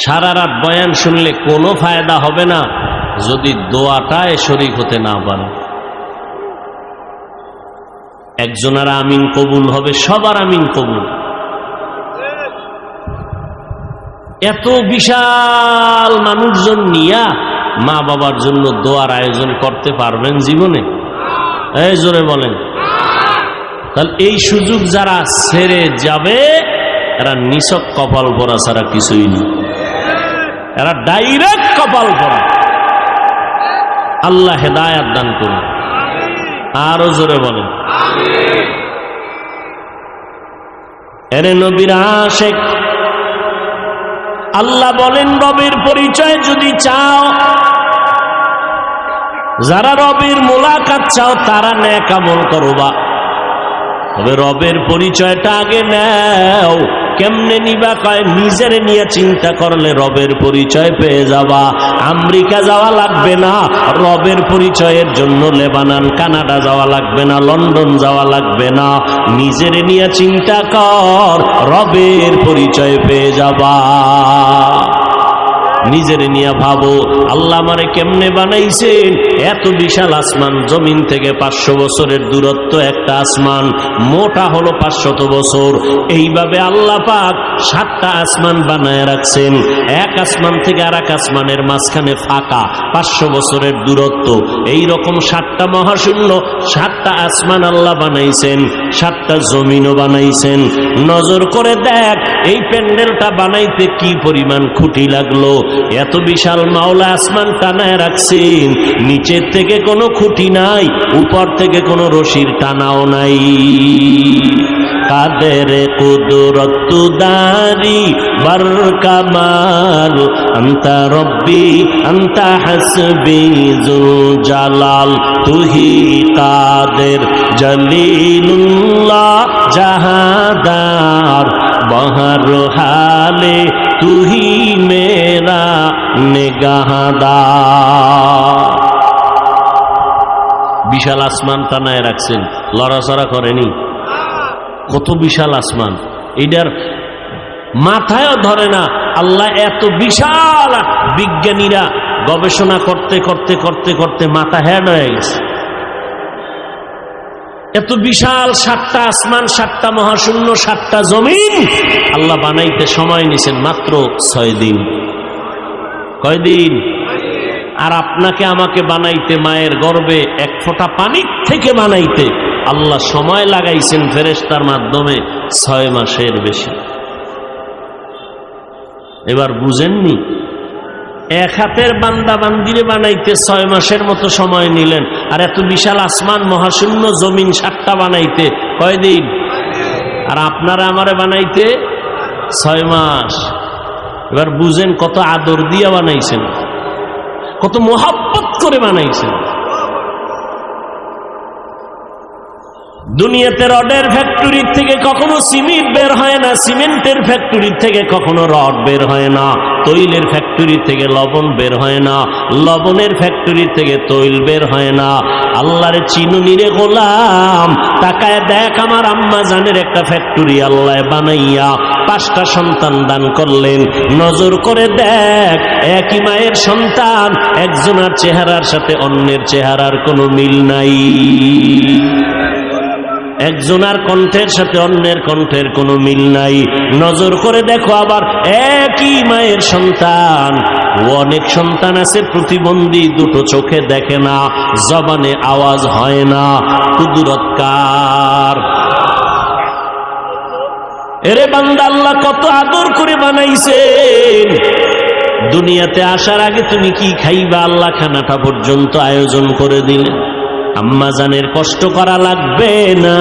সারা রাত বয়ান শুনলে কোনো ফায়দা হবে না যদি দোয়াটায় শরীক হতে না পারে। একজনের আমিন কবুল হবে, সবার আমিন কবুল। এত বিশাল মানুষজন নিয়া মা বাবার জন্য দোয়ার আয়োজন করতে পারবেন জীবনে? এই জোরে বলেন। তাহলে এই সুযোগ যারা ছেড়ে যাবে এরা নিছক কপাল পরা ছাড়া কিছুই না। এরা ডাইরেক্ট কপাল পরা। আল্লাহ হেদায়াত দান করুন। আরো জোরে বলেন। এরে নবীর আশিক, আল্লাহ বলেন রবের পরিচয় যদি চাও, যারা রবের মোলাকাত চাও তারা নেক আমল করবা। তবে রবের পরিচয়টা আগে নাও। কেমনে নিবা? কয় নিজের নিয়ে চিন্তা করলে রবের পরিচয় পেয়ে যাবা। আমেরিকা যাওয়া লাগবে না রবের পরিচয়ের জন্য, লেবানন কানাডা যাওয়া লাগবে না, লন্ডন যাওয়া লাগবে না। নিজের নিয়ে চিন্তা কর, রবের পরিচয় পেয়ে যাবা। নিজের নিয়ে ভাবো, আল্লাহ আমারে কেমনে বানাইছেন? এত বিশাল আসমান, জমিন থেকে 500 বছরের দূরত্ব একটা আসমান, মোটা হলো 500 বছর। এইভাবে আল্লাহ পাক 7টা আসমান বানায় রাখছেন। এক আসমান থেকে আর এক আসমানের মাঝখানে ফাঁকা, 500 বছরের দূরত্ব। এই রকম 7টা মহাশূন্য, 7টা আসমান আল্লাহ বানাইছেন, 7টা জমিনও বানাইছেন। নজর করে দেখ এই প্যান্ডেলটা বানাইতে কি পরিমাণ খুঁটি লাগলো। এত বিশাল মাওলা আসমান টানায় রাখছেন, নিচের থেকে কোনো খুঁটি নাই, উপর থেকে কোনো রশির টানাও নাই। কাদের কুদরত দারি বার কামাল, আনতা রব্বি আনতা হাসবি যুল জালাল। তুহি কাদের জলিলুল্লাহ জাহাদার, बहर हाले तू ही मेरा निगाहदार। বিশাল আসমান টানায় রাখছেন, লড়াচড়া করেনি। কত বিশাল আসমান, এটার মাথায়ও ধরে না। আল্লাহ এত বিশাল, বিজ্ঞানীরা গবেষণা করতে করতে করতে করতে মাথা হ্যাড হয়ে গেছে। এত বিশাল 7টা আসমান, 7টা মহাশূন্য, 7টা জমিন আল্লাহ বানাইতে সময় নিছেন মাত্র 6 দিন। কয়দিন? আর আপনাকে আমাকে বানাইতে, মায়ের গর্ভে 1 ফোঁটা পানি থেকে বানাইতে আল্লাহ সময় লাগাইছেন ফেরেশতার মাধ্যমে 6 মাসের বেশি। এবার বুঝেননি? 1 হাতের বান্দা বান্দিরে বানাইতে 6 মাসের মতো সময় নিলেন, আর এত বিশাল আসমান মহাশূন্য জমিন 7টা বানাইতে কয়দিন? আর আপনারা আমারে বানাইতে 6 মাস। এবার বুঝেন কত আদর দিয়া বানাইছেন, কত মোহাব্বত করে বানাইছেন। দুনিয়াতে রডের ফ্যাক্টরি থেকে কখনো সিমেন্ট বের হয় না, সিমেন্টের ফ্যাক্টরি থেকে কখনো রড বের হয় না, তৈলের ফ্যাক্টরি থেকে লবণ বের হয় না, লবণের ফ্যাক্টরি থেকে তৈল বের হয় না। আল্লাহর চিনুনি রে গোলাম, তাকায় দেখ আমার আম্মা জানের একটা ফ্যাক্টরি আল্লাহ বানাইয়া 5টা সন্তান দান করলেন। নজর করে দেখ, একই মায়ের সন্তান, একজনের চেহারার সাথে অন্যের চেহারার কোনো মিল নাই, একজনের কণ্ঠের সাথে অন্যের কণ্ঠের কোনো মিল নাই। নজর করে দেখো আবার একই মায়ের সন্তান, অনেক সন্তান আছে প্রতিবন্ধী, দুটো চোখে দেখে না, জবানে আওয়াজ হয় না। কুদরত কার? এরে বান্দা, আল্লাহ কত আদর করে বানাইছেন। দুনিয়াতে আসার আগে তুমি কি খাইবা আল্লাহ খানাটা পর্যন্ত আয়োজন করে দিলেন। আম্মা জানের কষ্ট করা লাগবে না,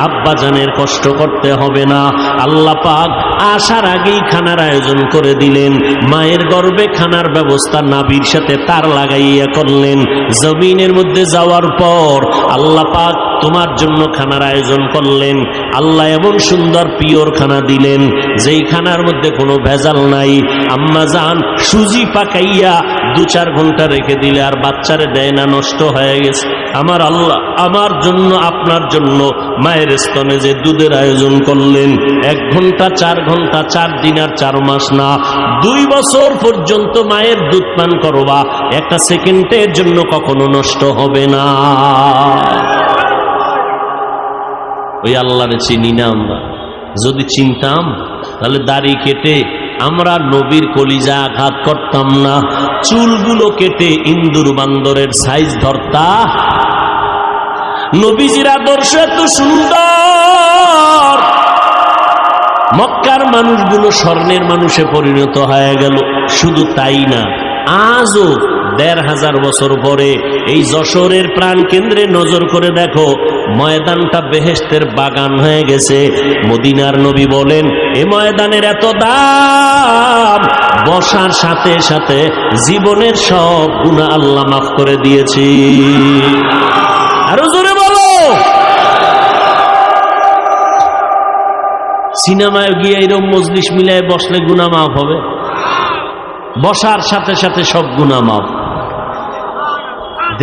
আব্বা জানের কষ্ট করতে হবে না। আল্লাহ পাক আসার আগেই খানার আয়োজন করে দিলেন। মায়ের গর্ভে খানার ব্যবস্থা নাভির সাথে তার লাগাইয়া করলেন। জমিনের মধ্যে যাওয়ার পর আল্লাহ পাক তোমার জন্য খানার আয়োজন করলেন। আল্লাহ এমন সুন্দর পিওর খানা দিলেন, যেই খানার মধ্যে কোনো ভেজাল নাই। আম্মা জান সুজি পাকাইয়া 2-4 ঘন্টা রেখে দিলে আর বাচ্চারে দেয় না, নষ্ট হয়ে গেছে। আমার আল্লাহ আমার জন্য, আপনার জন্য মায়ের স্তনে যে দুধের আয়োজন করলেন, 1 ঘন্টা 4 ঘন্টা, 4 দিন আর 4 মাস না, 2 বছর পর্যন্ত মায়ের দুধ পান করবা, 1 সেকেন্ডের জন্য কখনো নষ্ট হবে না। ওই আল্লাহরে চিনি না আমরা। যদি চিনতাম তাহলে দাড়ি কেটে আমরা নবীর কলিজা আঘাত করতাম না, চুলগুলো কেটে ইন্দুর বান্দরের সাইজ ধরতা। নবীজির আদর্শ এত সুন্দর, মক্কার মানুষগুলো স্বর্ণের মানুষে পরিণত হয়ে গেল। শুধু তাই না, আজও 1500 বছর পরে এই যশোরের প্রাণ কেন্দ্রে নজর করে দেখো, ময়দানটা বেহেশতের বাগান হয়ে গেছে। মদিনার নবী বলেন, এ ময়দানের এত দাম, বসার সাথে সাথে জীবনের সব গুনাহ আল্লাহ মাফ করে দিয়েছি। আরো জোরে বলো। সিনেমায় গিয়ে এরকম মজলিস মিলায় বসলে গুনাহ মাফ হবে? বসার সাথে সাথে সব গুনাহ মাফ।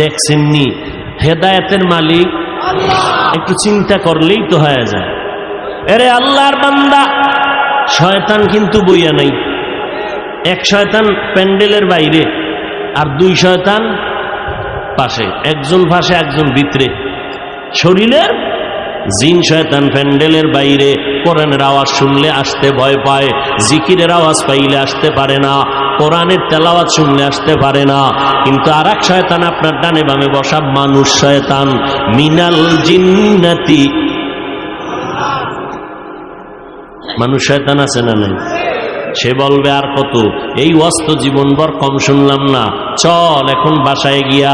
দেখছেননি হেদায়েতের মালিক? একটু চিন্তা করলেই তো হয়ে যায়। এরে আল্লাহর বান্দা, শয়তান কিন্তু বইয়া নাই। 1 শয়তান প্যান্ডেলের বাইরে আর 2 শয়তান পাশে, একজন পাশে একজন ভিতরে। শরীরের জিন শয়তান প্যান্ডেলের বাইরে, কোরআনের আওয়াজ শুনলে আসতে ভয় পায়, জিকিরের আওয়াজ পাইলে আসতে পারে না, কোরআনের তেলাওয়াত শুনলে আসতে পারে না। কিন্তু আরেক শয়তান আপনার ডানে বামে বসা মানুষ শয়তান, মিনাল জিন্নাতি, মানুষ শয়তান আছে না নাই? সে বলবে আর কত, এই অস্ত জীবনভর কম শুনলাম না, চল এখন বাসায় গিয়া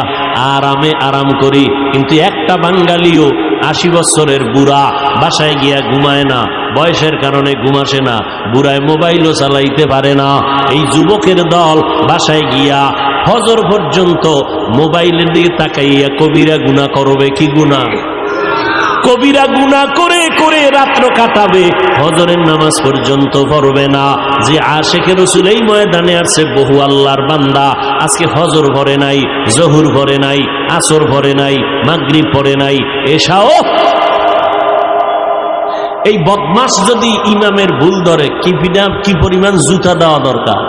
আরামে আরাম করি। কিন্তু একটা বাঙালিও 80 বছরের বুড়া বাসায় গিয়া ঘুমায় না, বয়সের কারণে ঘুমাসে না, বুড়ায় মোবাইলও চালাইতে পারে না। এই যুবকের দল বাসায় গিয়া ফজর পর্যন্ত মোবাইলের দিকে তাকাইয়া কবিরা গুনাহ করবে। কি গুনাহ? কবিরা গুনাহ করে করে রাত্র কাটাবে, ফজরের নামাজ পর্যন্ত পড়বে না। যে আশিকে রাসূল এই ময়দানে আসছে বহু আল্লাহর বান্দা আজকে ফজর পড়ে নাই, জোহর পড়ে নাই, আসর পড়ে নাই, মাগরিব পড়ে নাই, এশাও। এই বদমাস যদি ইমামের ভুল ধরে কি পরিমাণ জুতা দেওয়া দরকার।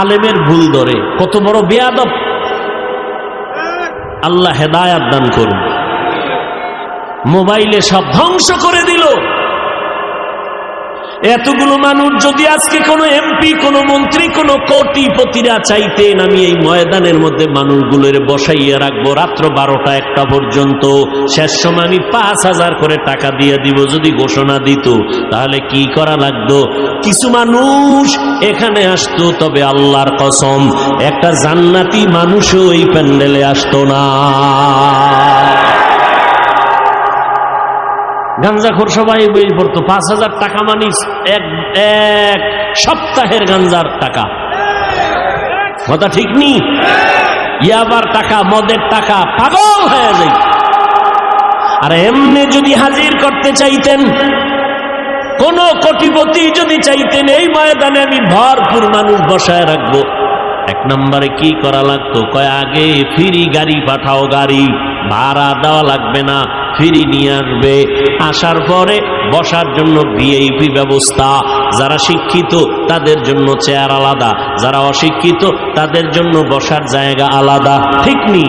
আলেমের ভুল ধরে কত বড় বেয়াদব। আল্লাহ হেদায়াত দান করুন। মোবাইলে সব ধ্বংস করে দিল। এতগুলো মানুষ যদি আজকে কোনো এমপি, কোনো মন্ত্রী, কোনো কোটিপতিরা চাইতেন আমি এই ময়দানের মধ্যে মানুষগুলোর বসাইয়া রাখবো রাত্র 12টা-1টা পর্যন্ত, শেষ সময় আমি 5,000 করে টাকা দিয়ে দিব, যদি ঘোষণা দিত, তাহলে কি করা লাগতো? কিছু মানুষ এখানে আসতো, তবে আল্লাহর কসম একটা জান্নাতি মানুষও এই প্যান্ডেলে আসতো না। গাঞ্জাখোর সবাই বই পড়তো। 5,000 টাকা মানিস এক সপ্তাহের গাঞ্জার টাকা। কথা ঠিক নি? ইয়াবার টাকা, মদের টাকা, পাগল হয়ে যায়। আর এমনি যদি হাজির করতে চাইতেন, কোন কোটিপতি যদি চাইতেন এই ময়দানে আমি ভরপুর মানুষ বসায় রাখবো, 1 নম্বরে কি করা লাগতো? কয় আগে ফ্রি গাড়ি পাঠাও, গাড়ি ভাড়া দেওয়া লাগবে না, ফ্রি নিয়ে আসবে। আসার পরে বসার জন্য ভিআইপি ব্যবস্থা, যারা শিক্ষিত তাদের জন্য চেয়ার আলাদা, যারা অশিক্ষিত তাদের জন্য বসার জায়গা আলাদা, ঠিক নি?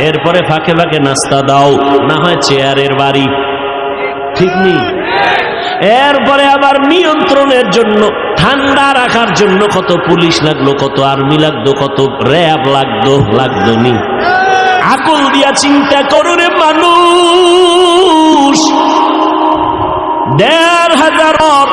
এরপরে ফাঁকে ফাঁকে নাস্তা দাও, না হয় চেয়ারের বাড়ি, ঠিক নি? এরপরে আবার নিয়ন্ত্রণের জন্য, ঠান্ডা রাখার জন্য কত পুলিশ লাগলো, কত আর্মি লাগতো, কত র্যাব লাগতো নি? আকল দিয়া চিন্তা করো রে মানুষ। 1,500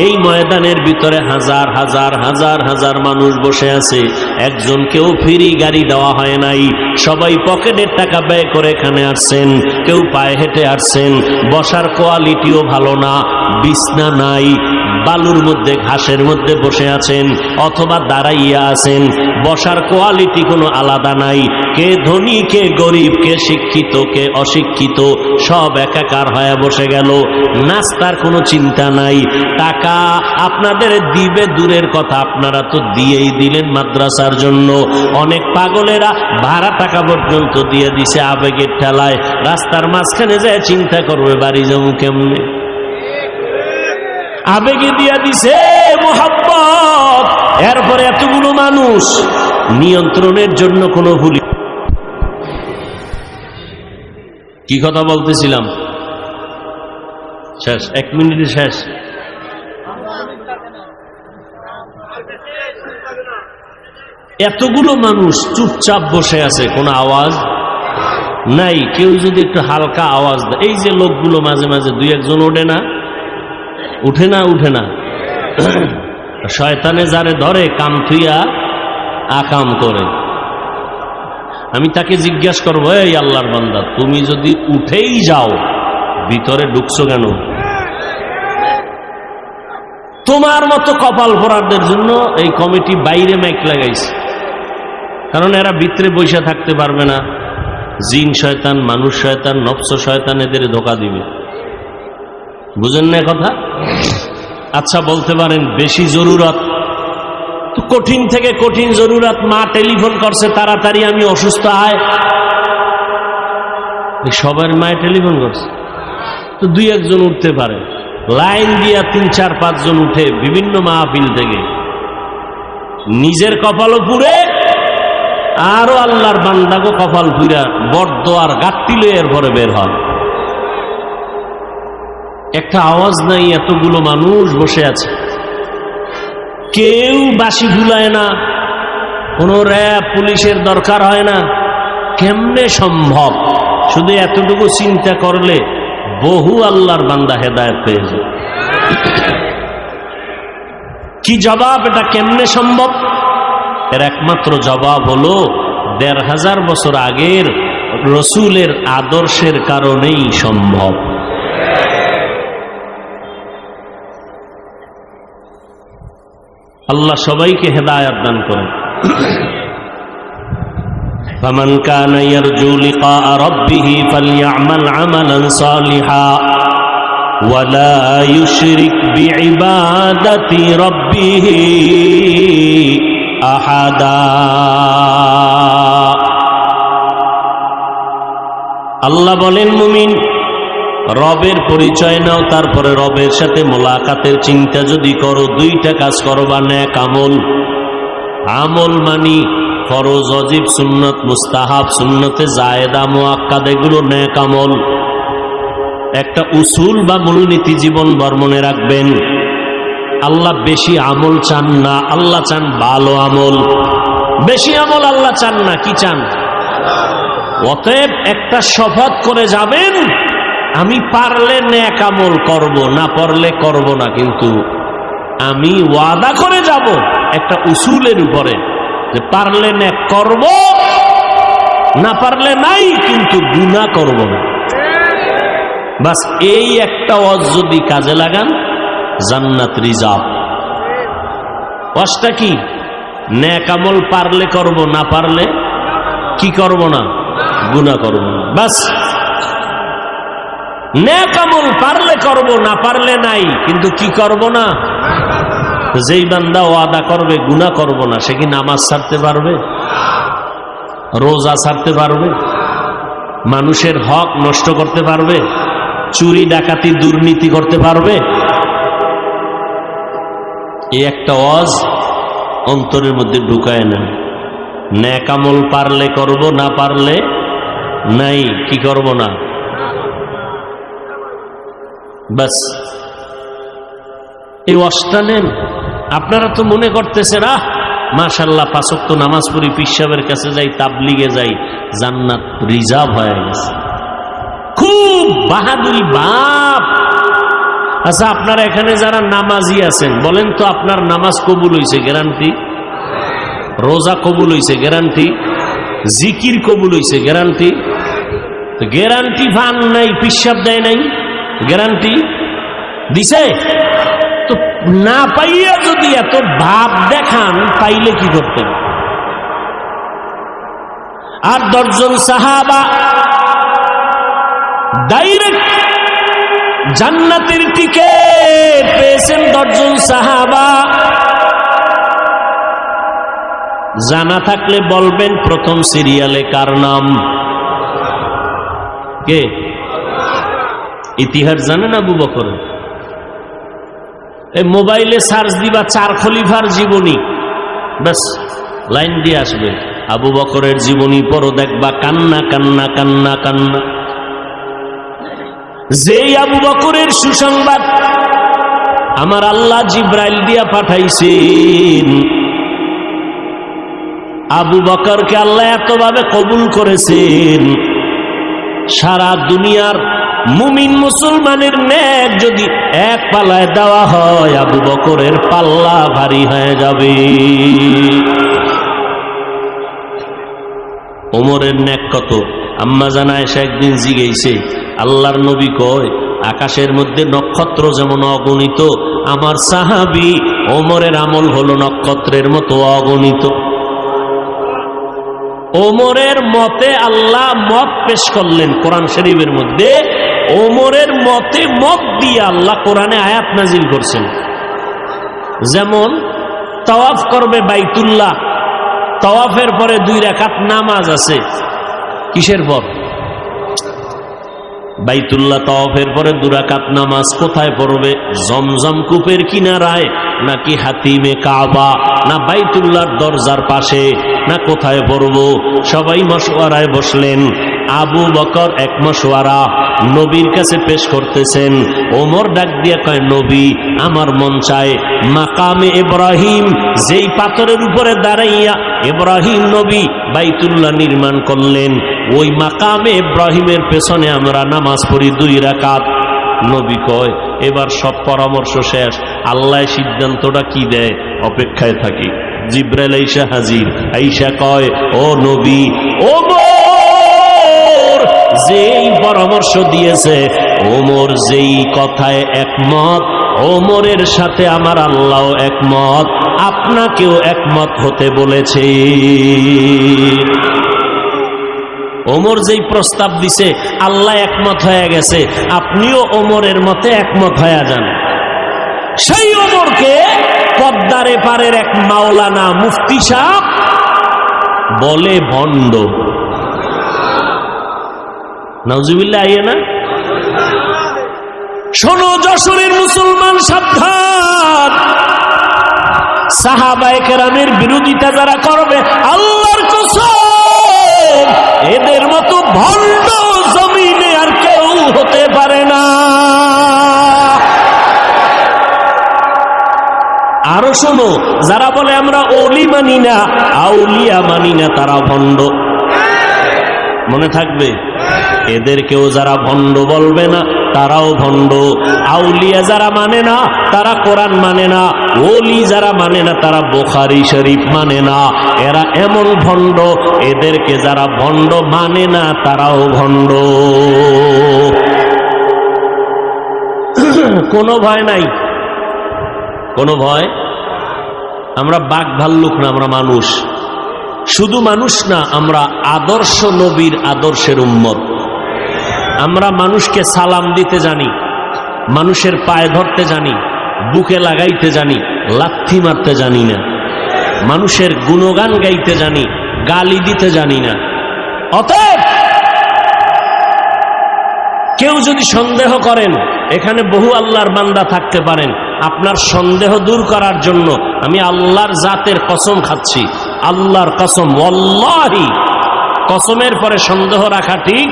এই ময়দানের ভিতরে হাজার হাজার হাজার হাজার মানুষ বসে আছে, একজনকেও ফ্রি গাড়ি দেওয়া হয় নাই। সবাই পকেটের টাকা ব্যয় করে এখানে আসছেন, কেউ পায়ে হেঁটে আসছেন। বসার কোয়ালিটিও ভালো না, বিছনা নাই, বালুর মধ্যে ঘাসের মধ্যে বসে আছেন অথবা দাঁড়াইয়া আছেন। বসার কোয়ালিটি কোনো আলাদা নাই। কে ধনী, কে গরিব, কে শিক্ষিত, কে অশিক্ষিত, সব একাকার হয়ে বসে গেল। নাস্তার কোনো চিন্তা নাই। টাকা আপনাদের দিবে দূরের কথা, আপনারা তো দিয়েই দিলেন মাদ্রাসার জন্য। অনেক পাগলেরা ভাড়া টাকা পর্যন্ত দিয়ে দিছে আবেগের ঠেলায়। রাস্তার মাঝখানে যায় চিন্তা করবে বাড়ি যাবো কেমনে, আবেগে দিয়া দিছে মোহাব্বত। এরপরে এতগুলো মানুষ নিয়ন্ত্রণের জন্য কোনো ভুল। কি কথা বলতেছিলাম? শেষ, 1 মিনিটে শেষ। এতগুলো মানুষ চুপচাপ বসে আছে, কোনো আওয়াজ নাই। কেউ যদি একটু হালকা আওয়াজ দেয়, এই যে লোকগুলো মাঝে মাঝে 2-1 জন উঠে না শয়তানে যারে ধরে কাম থুইয়া আকাম করে। আমি তাকে জিজ্ঞাসা করবো, এই আল্লাহর বান্দা, তুমি যদি উঠেই যাও ভিতরে ঢুকছো কেন? তোমার মতো কপাল পোড়ারদের জন্য এই কমিটি বাইরে মাইক লাগাইছে, কারণ এরা ভিতরে বসে থাকতে পারবে না। জিন শয়তান, মানুষ শয়তান, নফস শয়তান এদের ধোকা দিবে। বুঝেন না কথা? আচ্ছা বলতে পারেন বেশি জরুরত তো, কঠিন থেকে কঠিন জরুরত। মা টেলিফোন করছে তাড়াতাড়ি আমি অসুস্থ আয়, সবার মায়ে টেলিফোন করছে তো 2-1 জন উঠতে পারে। লাইন দিয়া 3-4-5 জন উঠে বিভিন্ন মাহফিল থেকে, নিজের কপালও পুড়ে আরো আল্লাহর বান্দাগো কপাল পুরা বরদোয়ার গাঁটটি লয়ে এরপরে বের হন। একটা আওয়াজ নাই, এতগুলো মানুষ বসে আছে, কেউ বাঁশি ভুলায় না, কোনো র্যাব পুলিশের দরকার হয় না। কেমনে সম্ভব? শুধু এতটুকু চিন্তা করলে বহু আল্লাহর বান্দা হেদায়েত পেয়ে যায়। কি জবাব? এটা কেমনে সম্ভব? এর একমাত্র জবাব হলো 1,500 বছর আগের রসুলের আদর্শের কারণেই সম্ভব। আল্লাহ সবাইকে হেদায়েত দান করেন। فمن كان يرجو لقاء ربه فليعمل عملا صالحا ولا يشرك بعبادة ربه أحدا আল্লাহ বলেন মুমিন রবের পরিচয় নাও, তারপরে রবের সাথে মোলাকাতের চিন্তা যদি করো, দুইটা কাজ করবা, নেক আমল। আমল মানি ফরজ, ওয়াজিব, সুন্নত, মুস্তাহাব, সুন্নতে জায়েদা, মুআক্কাদ, এগুলো নেক আমল। একটা উসুল বা মূলনীতি জীবন ভর মনে রাখবেন, আল্লাহ বেশি আমল চান না, আল্লাহ চান ভালো আমল। বেশি আমল আল্লাহ চান না, কি চান? অতএব একটা শপথ করে যাবেন, আমি পারলে নেক আমল করব, না পারলে করব না, কিন্তু আমি ওয়াদা করে যাব একটা উসুলের উপরে যে পারলে নেক করব, না পারলে নাই, কিন্তু গুনাহ করব না। বাস এই একটা ওয়াজ যদি কাজে লাগান, জান্নাত রিজার্ভ। ওয়াজটা কি? নেক আমল পারলে করব, না পারলে কি করব না? গুনাহ করব না। বাস নেক আমল পারলে করব, না পারলে নাই, কিন্তু কি করব না? যেই বান্দা ওয়াদা করবে গুনাহ করব না, সে কি নামাজ ছাড়তে পারবে? রোজা ছাড়তে পারবে? মানুষের হক নষ্ট করতে পারবে? চুরি ডাকাতি দুর্নীতি করতে পারবে? এই একটা ওয়াজ অন্তরের মধ্যে ঢুকায় না। নেক আমল পারলে করব, না পারলে নাই, কি করব না। বাস এই ওয়াজটা নেন। আপনারা তো মনে করতেছেন মাশাআল্লাহ 5 ওয়াক্ত নামাজ পড়ি, পীর সাহেবের কাছে যাই, তাবলিগে যাই, জান্নাত রিজার্ভ হয়ে গেছে। খুব বাহাদুরি বাপ। আচ্ছা, আপনারা এখানে যারা নামাজি আছেন, বলেন তো আপনার নামাজ কবুল হইছে গ্যারান্টি? রোজা কবুল হইছে গ্যারান্টি? জিকির কবুল হইছে গ্যারান্টি? গ্যারান্টি পান নাই, পীর সাহেব দেয় নাই, গ্যারান্টি দিছে? তো না পাইয়া যদি এত ভাব দেখান, পাইলে কি করতেন? আর 10 জন সাহাবা ডাইরেক্ট জান্নাতের টিকেট পেয়েছেন। 10 জন সাহাবা। জানা থাকলে বলবেন প্রথম সিরিয়ালে কার নাম? কে? ইতিহাস জানেন আবু বকর? এই মোবাইলে সার্চ দিবা 4 খলিফার জীবনী, ব্যাস লাইন দিয়ে আসবে। আবু বকরের জীবনী পড়ো, দেখবা কান্না কান্না কান্না কান্না। যেই আবু বকরের সুসংবাদ আমার আল্লাহ জিব্রাইল দিয়া পাঠাইছেন, আবু বকরকে আল্লাহ এতভাবে কবুল করেছেন, সারা দুনিয়ার মুমিন মুসলমানের নেক যদি এক পাল্লায় দেওয়া হয়, আবু বকরের পাল্লা ভারী হয়ে যাবে। ওমরের নেক কত? আম্মা জানা এসে একদিন জিজ্ঞেসে, আল্লাহর নবী কয় আকাশের মধ্যে নক্ষত্র যেমন অগণিত, আমার সাহাবী ওমরের আমল হলো নক্ষত্রের মতো অগণিত। ওমরের মতে আল্লাহ মত পেশ করলেন কোরআন শরীফের মধ্যে। ওমরের মতে মত দিয়ে আল্লাহ কোরআনে আয়াত নাজিল করছেন। যেমন তাওয়াফ করবে বাইতুল্লাহ, তাওয়াফের পরে 2 রাকাত নামাজ আছে। কিসের পর? বাইতুল্লাহ তাওয়াফের পরে 2 রাকাত নামাজ কোথায় পড়বে? জমজম কূপের কিনারায়, নাকি হাতিমে কাবা, না বাইতুল্লাহর দরজার পাশে, না কোথায় পড়ব? সবাই মশওয়ারায় বসলেন। আবু বকর এক মশওয়ারা নবীর কাছে পেশ করতেছেন। ওমর ডাক দিয়া কয়, নবী আমার মন চায় মাকামে ইব্রাহিম, যেই পাথরের উপরে দাঁড়াইয়া ইব্রাহিম নবী বাইতুল্লাহ নির্মাণ করলেন, ওই মাকামে ইব্রাহিমের পেছনে আমরা নামাজ পড়ি 2 রাকাত। নবী কয়, এবার সব পরামর্শ শেষ, আল্লাহ সিদ্ধান্তটা কি দেয় অপেক্ষায় থাকি। জিব্রাইল আইসা হাজির, আইসা কয়, ও নবী, ওমর যেই পরামর্শ দিয়েছে, ওমর যেই কথায় একমত, ওমরের সাথে আমার আল্লাহ একমত, আপনাকেও একমত হতে বলেছে। ওমর যেই প্রস্তাব দিছে আল্লাহ একমত হয়ে গেছে, আপনিও ওমরের মতে একমত হয়ে যান। সেই ওমরকে পদ্মার এপারের এক মাওলানা মুফতি সাহেব বলে ভণ্ড। নাউজুবিল্লাহ আইয়ে না? শোনো যশোরের মুসলমান, সাবধান! সাহাবায়ে কেরামের বিরোধিতা যারা করবে, আল্লাহর কসম এদের মতো ভণ্ড জমিনে আর কেউ হতে পারে না। আরো শোনো, যারা বলে আমরা ওলি মানি না, আউলিয়া মানি না, তারা ভণ্ড। মনে থাকবে, এদেরকেও যারা ভণ্ড বলবে না তারাও ভণ্ড। আউলিয়া যারা মানে না তারা কোরআন মানে না, ওলি যারা মানে না তারা বুখারী শরীফ মানে না। এরা এমন ভণ্ড, এদেরকে যারা ভণ্ড মানে না তারাও ভণ্ড। কোনো ভয় নাই, কোনো ভয়। আমরা বাঘ ভাল্লুক না, আমরা মানুষ। শুধু মানুষ না, আমরা আদর্শ নবীর আদর্শের উম্মত। আমরা মানুষকে সালাম দিতে জানি, মানুষের পায়ে ধরতে জানি, বুকে লাগাইতে জানি, লাথি মারতে জানি না। মানুষের গুণগান গাইতে জানি, গালি দিতে জানি না। অতএব কেউ যদি সন্দেহ করেন, এখানে বহু আল্লাহর বান্দা থাকতে পারেন, আপনার সন্দেহ দূর করার জন্য আমি আল্লাহর জাতের কসম খাচ্ছি, আল্লাহর কসম, ওয়াল্লাহি, কসমের পরে সন্দেহ রাখা ঠিক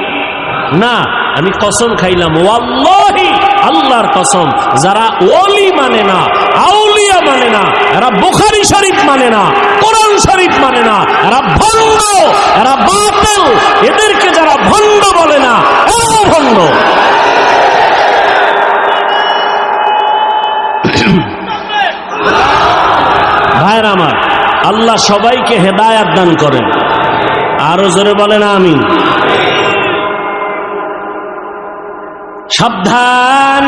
না। আমি কসম খাইলাম, ওয়াল্লাহি, আল্লাহর কসম, যারা ওলি মানে না, আউলিয়া মানে না, এরা বুখারী শরীফ মানে না, কোরআন শরীফ মানে না, এরা ভণ্ড, এরা বাতিল। এদেরকে যারা ভণ্ড বলে না, এরাও ভণ্ড। ভাইরা আমার, আল্লাহ সবাইকে হেদায়াত দান করেন। আরো জোরে বলেন আমিন। সাবধান,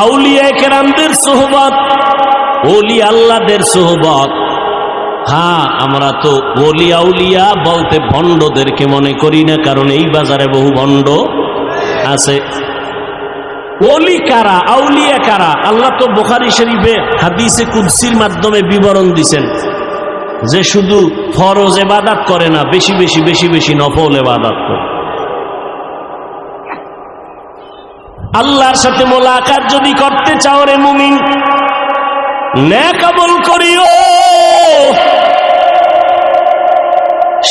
আউলিয়া কেরামদের সোহবত, ওলি আল্লাহদের সোহবত। হ্যাঁ, আমরা তো ওলি আউলিয়া বলতে ভণ্ডদেরকে মনে করি না, কারণ এই বাজারে বহু ভণ্ড আছে। ওলি কারা, আউলিয়া কারা? আল্লাহ তো বুখারী শরীফে হাদিসে কুদসির মাধ্যমে বিবরণ দিয়েছেন যে শুধু ফরজ ইবাদত করে না, বেশি বেশি বেশি বেশি নফল ইবাদত করে। আল্লাহর সাথে মোলাকাত যদি করতে চাও রে মুমিন, নেক আমল করিও,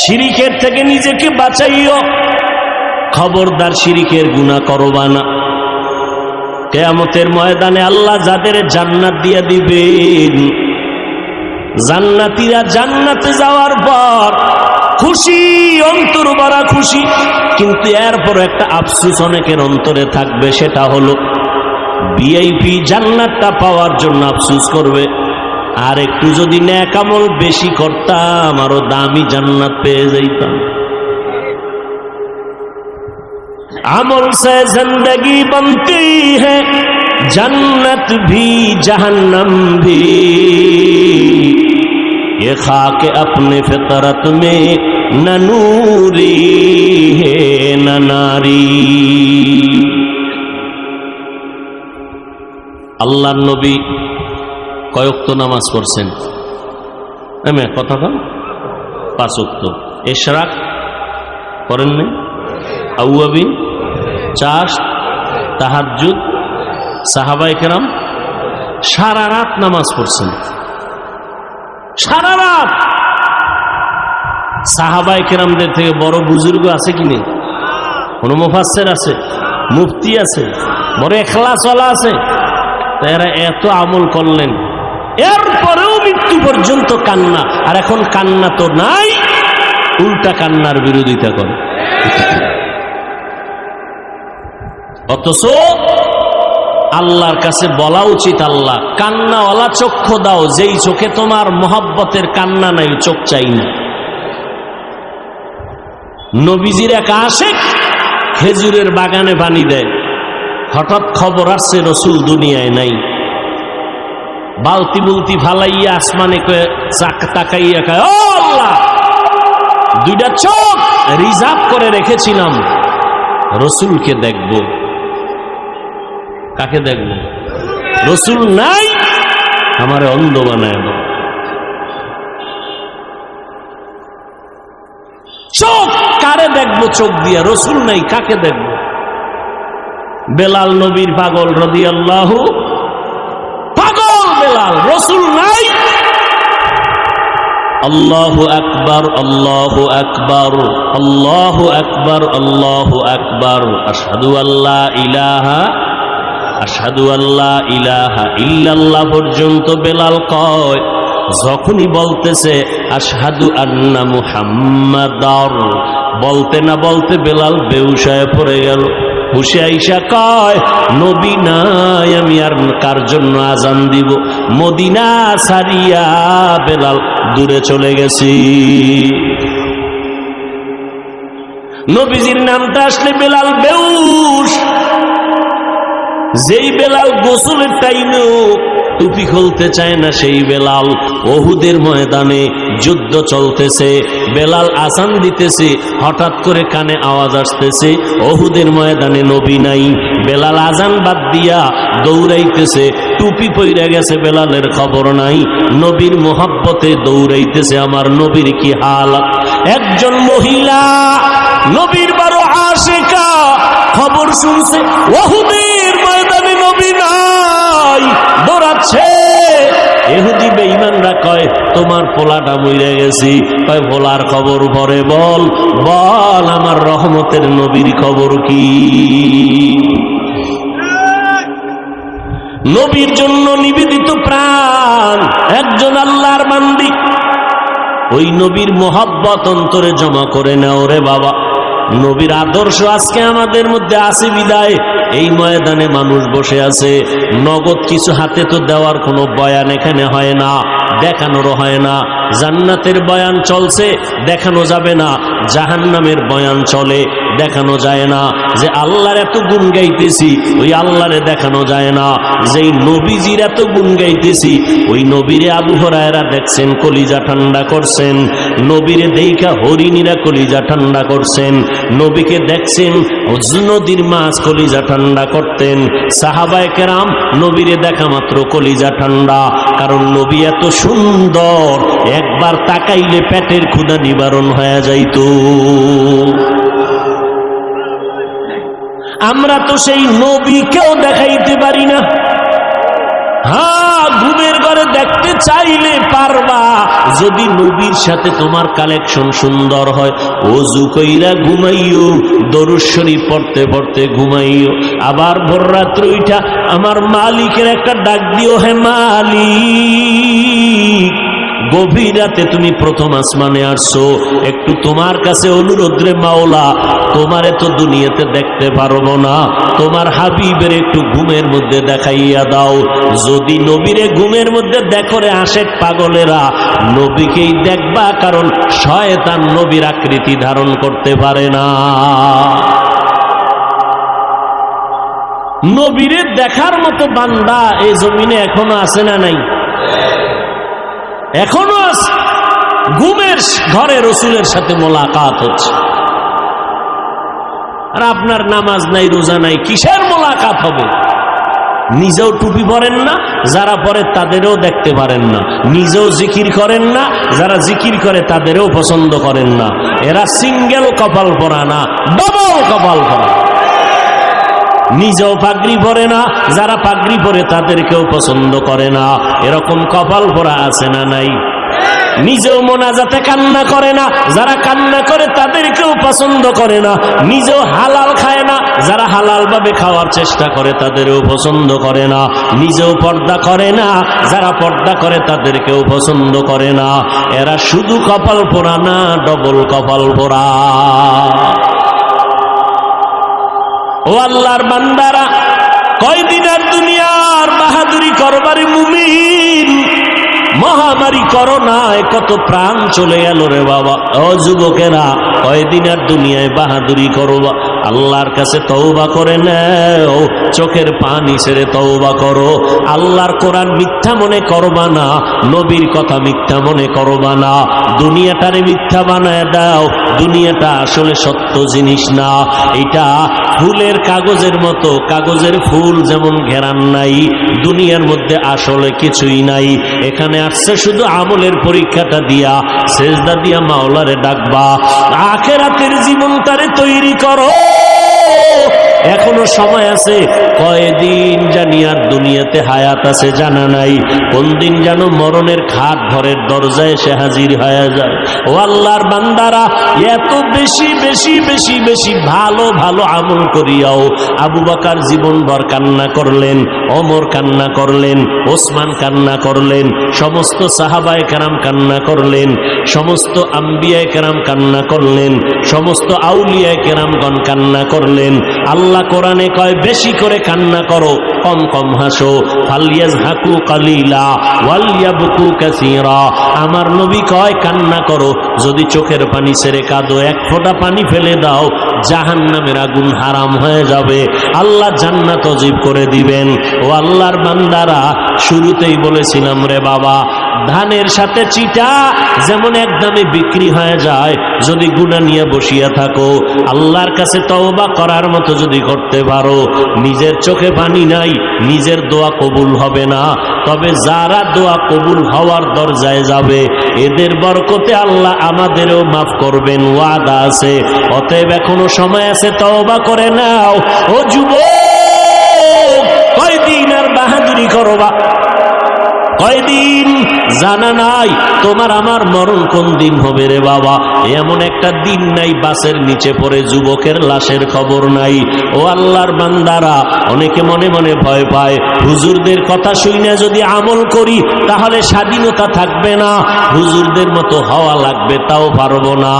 শিরিকের থেকে নিজেকে বাঁচাইও। খবরদার শিরিকের গুনাহ করবা না। কিয়ামতের ময়দানে আল্লাহ যাদের জান্নাত দিয়ে দিবেন, জান্নাতীরা জান্নাতে যাওয়ার পর খুশি, অন্তর ভরা খুশি, কিন্তু এরপর একটা আফসোস অনেকের অন্তরে থাকবে, সেটা হলো ভিআইপি জান্নাতটা পাওয়ার জন্য আফসোস করবে, আর একটু যদি নেক আমল বেশি করতাম আরো দামি জান্নাত পেয়ে যাইতাম। अमल से जिंदगी बनती है, जन्नत भी जहन्नम भी, ये खाक अपने फितरत में न नूरी है न नारी। আল্লাহ নবী কয়েকটা নামাজ পড়ছেন, কথা কন, 5 ওয়াক্ত। ইশরাক করেন না, আউয়াবি, চাষ, তাহাজ্জুদ, সাহাবায়ে কেরাম সারা রাত নামাজ পড়ছেন, সারা রাত। সাহাবায়ে কেরামদের থেকে বড় বুজুর্গ আছে কি নেই? কোন মুফাসসির আছে, মুফতি আছে, বড় ইখলাসওয়ালা আছে? এরা এত আমল করলেন, এরপরেও মৃত্যু পর্যন্ত কান্না। আর এখন কান্না তো নাই, উল্টা কান্নার বিরোধিতা করে। অথচ আল্লাহর কাছে বলা উচিত, আল্লাহ কান্নাওয়ালা চক্ষু দাও, যেই চোখে তোমার মহব্বতের কান্না নাই, চোখ চাই না। নবীজির এক আশিক খেজুরের বাগানে পানি দেয়, হঠাৎ খবর আসছে রসুল দুনিয়ায় নাই। বালতি বুলতি ফালাইয়া আসমানে তাকাইয়া কয়, ও আল্লাহ, দুইটা চোখ রিজার্ভ করে রেখেছিলাম, রসুলকে দেখব। কাকে দেখব? রসুল নাই, আমারে অন্ধ বানায় দাও। চোখ কারে দেখবো? চোখ দিয়া। রসুল নাই, কাকে দেখব? বেলাল নবীর পাগল রাদিয়াল্লাহু, পাগল বেলাল, রসুল নাই। আল্লাহু আকবার, আল্লাহু আকবার, আল্লাহু আকবার, আল্লাহু আকবার, আশহাদু আল্লা ইলাহা, আশহাদু আল্লা ইলাহা ইল্লাল্লাহ পর্যন্ত বেলাল কয়। যখনই বলতেছে আশহাদু আন্না মুহাম্মাদার, বলতে না বলতে বেলাল বেহুশ হয়ে পড়ে গেল। হুশে আইসা কয়, নবী নাই, আমি আর কার জন্য আজান দিব? মদিনা ছাড়িয়া বেলাল দূরে চলে গেছি। নবীজির নামটা আসলে বেলাল বেহুশ। যেই বেলাল গোসলের টাইমেও টুপি খুলতে চায় না, সেই বেলাল ওহুদের ময়দানে যুদ্ধ চলতেছে, বেলাল আজান দিতেছে, হঠাৎ করে কানে আওয়াজ আসতেছে ওহুদের ময়দানে নবী নাই। বেলাল আজান বাদ দিয়া দৌড়াইতেছে, টুপি পইরা গেছে, বেলালের খবর নাই। নবীর মোহাব্বতে দৌড়াইতেছে, আমার নবীর কি হালাত। একজন মহিলা নবীর বড় আশিকা, খবর শুনছে ওহুদের ময়দানে নবী নাই, দৌড়াচ্ছে। ইহুদি বেঈমানরা কয়, তোমার পোলাটা মইরা গেছি। কয়, পোলার খবর পরে বল, বল আমার রহমতের নবীর খবর কি? নবীর জন্য নিবেদিত প্রাণ একজন আল্লাহর বান্দি, ওই নবীর মোহাব্বত অন্তরে জমা করে নাও রে বাবা। নবীর আদর্শ আজকে আমাদের মধ্যে আছে বিদায় এই ময়দানে মানুষ বসে আছে। নগদ কিছু হাতে তো দেওয়ার কোনো বয়ান এখানে হয় না, দেখানোরও হয় না। জান্নাতের বয়ান চলছে, দেখানো যাবে না। জাহান্নামের বয়ান চলে, দেখানো যায় না। যে আল্লাহর এত গুণ গাইতেছি, ওই আল্লাহরে দেখানো যায় না। যেই নবীজির এত গুণ গাইতেছি, ওই নবীরে আবু হুরায়রা দেখছেন, কলিজা ঠান্ডা করছেন। নবীরে দেইখা হরিণীরা কলিজা ঠান্ডা করছেন। নবীকে দেখছেন, নদীর মাছ কলিজা ঠান্ডা করতেন। সাহাবায়ে কেরাম নবীরে দেখা মাত্র কলিজা ঠান্ডা, কারণ নবী এত সুন্দর, একবার তাকাইলে পেটের ক্ষুধা নিবারণ হয়ে যাইত। আমরা তো সেই নবীকেও দেখাইতে পারি না। হ্যাঁ, ঘুমের ঘরে দেখতে চাইলে পারবা, যদি নবীর সাথে তোমার কালেকশন সুন্দর হয়। ওযু কইরা ঘুমাইও, দরুদ শরীফ পড়তে পড়তে ঘুমাইও। আবার ভোর রাত্রে উঠা আমার মালিকের একটা ডাক দিও, হে মালিক, গভীর রাতে তুমি প্রথম আসমানে আসছো, একটু তোমার কাছে অনুরোধ রে মাওলা, তোমারে তো দুনিয়াতে দেখতে পারবো না, তোমার হাবিবের একটু ঘুমের মধ্যে দেখাইয়া দাও। যদি নবীরে ঘুমের মধ্যে দেখো রে আশেক পাগলেরা, নবীকেই দেখবা, কারণ শয়তান নবীর আকৃতি ধারণ করতে পারে না। নবীরে দেখার মতো বান্দা এই জমিনে এখনো আছে না নাই? এখনো আছে। ঘুমের ঘরে রসুলের সাথে মোলাকাত হচ্ছে, আর আপনার নামাজ নাই, রোজা নাই, কিসের মোলাকাত হবে? নিজেও টুপি পরেন না, যারা পরে তাদেরও দেখতে পারেন না। নিজেও জিকির করেন না, যারা জিকির করে তাদেরও পছন্দ করেন না। এরা সিঙ্গেল কপাল পরা না, ডবল কপাল পরা। নিজেও পাগড়ি পরে না, যারা পাগড়ি পরে তাদেরকেও পছন্দ করে না। এরকম কপাল পরা আছে না নাই? নিজেও মোনাজাতে কান্না করে না, যারা কান্না করে তাদেরকেও পছন্দ করে না। নিজেও হালাল খায় না, যারা হালাল ভাবে খাওয়ার চেষ্টা করে তাদেরও পছন্দ করে না। নিজেও পর্দা করে না, যারা পর্দা করে তাদেরকেও পছন্দ করে না। এরা শুধু কপাল পোড়া না, ডবল কপাল পোড়া। ও আল্লাহর বান্দারা, কয়দিনের দুনিয়ার বাহাদুরি করবারে মুমিন, মহামারী করোনায় কত প্রাণ চলে গেল রে বাবা। ও যুবকেরা, কয়দিনের দুনিয়ায় বাহাদুরি করবা। আল্লাহর কাছে তওবা করে নাও, চোখের পানি ছেড়ে তওবা করো। আল্লাহর কোরআন মিথ্যা মনে করবা না, নবীর কথা মিথ্যা মনে করবা না, দুনিয়াটারে মিথ্যা বানায় দাও। দুনিয়াটা আসলে সত্য জিনিস না, এটা ফুলের কাগজের মতো, কাগজের ফুল যেমন ঘেরান নাই, দুনিয়ার মধ্যে আসলে কিছুই নাই। এখানে আসছে শুধু আমলের পরীক্ষাটা দিয়া, সেজদা দিয়া মাওলারে ডাকবা। আখিরাতের জীবনটারে তৈরি করো, এখনো সময় আছে। কয়দিন জানি আর দুনিয়াতে হায়াত আছে জানা নাই, কোন দিন যেন মরণের খাট ঘরের দরজায় এসে হাজির হয়ে যায়। ও আল্লাহর বান্দারা, এত বেশি বেশি বেশি বেশি ভালো ভালো আমল করিয়াও আবু বকর জীবনভর কান্না করলেন, ওমর কান্না করলেন, ওসমান কান্না করলেন, সমস্ত সাহাবায়ে কেরাম কান্না করলেন, সমস্ত আম্বিয়ায়ে কেরাম কান্না করলেন, সমস্ত আউলিয়ায়ে কেরামগণ কান্না করলেন। আল্লাহ কোরআনে কয় বেশি করে কান্না করো, কম কম হাসো। ফালইয়াজহাকু কালিলা ওয়ালইয়াবকু কাসীরা। আমার নবী কয় কান্না করো, যদি চোখের পানি ছেড়ে কাঁদো, এক ফোঁটা পানি ফেলে দাও, জাহান্নামের আগুন হারাম হয়ে যাবে, আল্লাহ জান্নাত ওয়াজিব করে দিবেন। ও আল্লাহর বান্দারা, শুরুতেই বলেছিলাম রে বাবা, ধানের সাথে চিটা যেমন একদমে বিক্রি হয়ে যায়, যদি গুনাহ নিয়ে বসিয়া থাকো, আল্লাহর কাছে তওবা করার মতো যদি করতে পারো, নিজের চোখে পানি নাই, নিজের দোয়া কবুল হবে না, তবে যারা দোয়া কবুল হওয়ার দরজায় যাবে, এদের বরকতে আল্লাহ আমাদেরও মাফ করবেন, ওয়াদা আছে। অতএব এখনো সময় আছে, তওবা করে নাও। ও যুবক, কয়দিন আর বাহাদুরি করবা? কয়দিন জানা নাই তোমার আমার মরণ কোন দিন হবে রে বাবা। এমন একটা দিন নাই বাসের নিচে পড়ে যুবকের লাশের খবর নাই। ও আল্লাহর বান্দারা, অনেকে মনে মনে ভয় পায়, হুজুরদের কথা শুনে যদি আমল করি তাহলে স্বাধীনতা থাকবে না, হুজুরদের মতো হওয়া লাগবে, তাও পারবো না।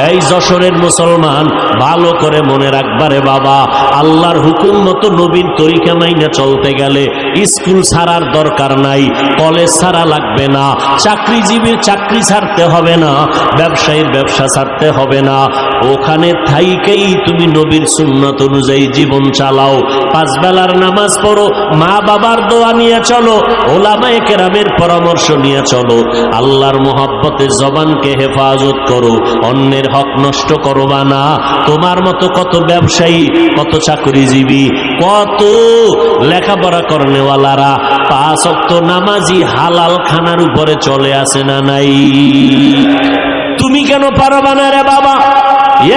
এই যশোরের মুসলমান, ভালো করে মনে রাখবারে বাবা, আল্লাহর হুকুম মতো নবীর তরিকা মাইনা চলতে গেলে স্কুল ছাড়ার দরকার নাই, কলেজ ছাড়া লাগবে না, চাকরিজীবীর চাকরি ছাড়তে হবে না, ব্যবসায়ীর ব্যবসা ছাড়তে হবে না। ওখানে থাইকেই তুমি নবীর সুন্নাত অনুযায়ী জীবন চালাও, পাঁচ বেলার নামাজ পড়ো, মা বাবার দোয়া নিয়ে চলো, ওলামায়ে কেরামের পরামর্শ নিয়ে চলো, আল্লাহর মোহাব্বতে জবানকে হেফাজত করো, অন্যের হক নষ্ট করবা না। তোমার মতো কত ব্যবসায়ী, কত চাকরিজীবী, কত লেখাপড়া করনেওয়ালারা পাঁচ ওয়াক্ত নামাজি হালাল খানার উপরে চলে আসে না নাই? তুমি কেন পারবা না রে বাবা?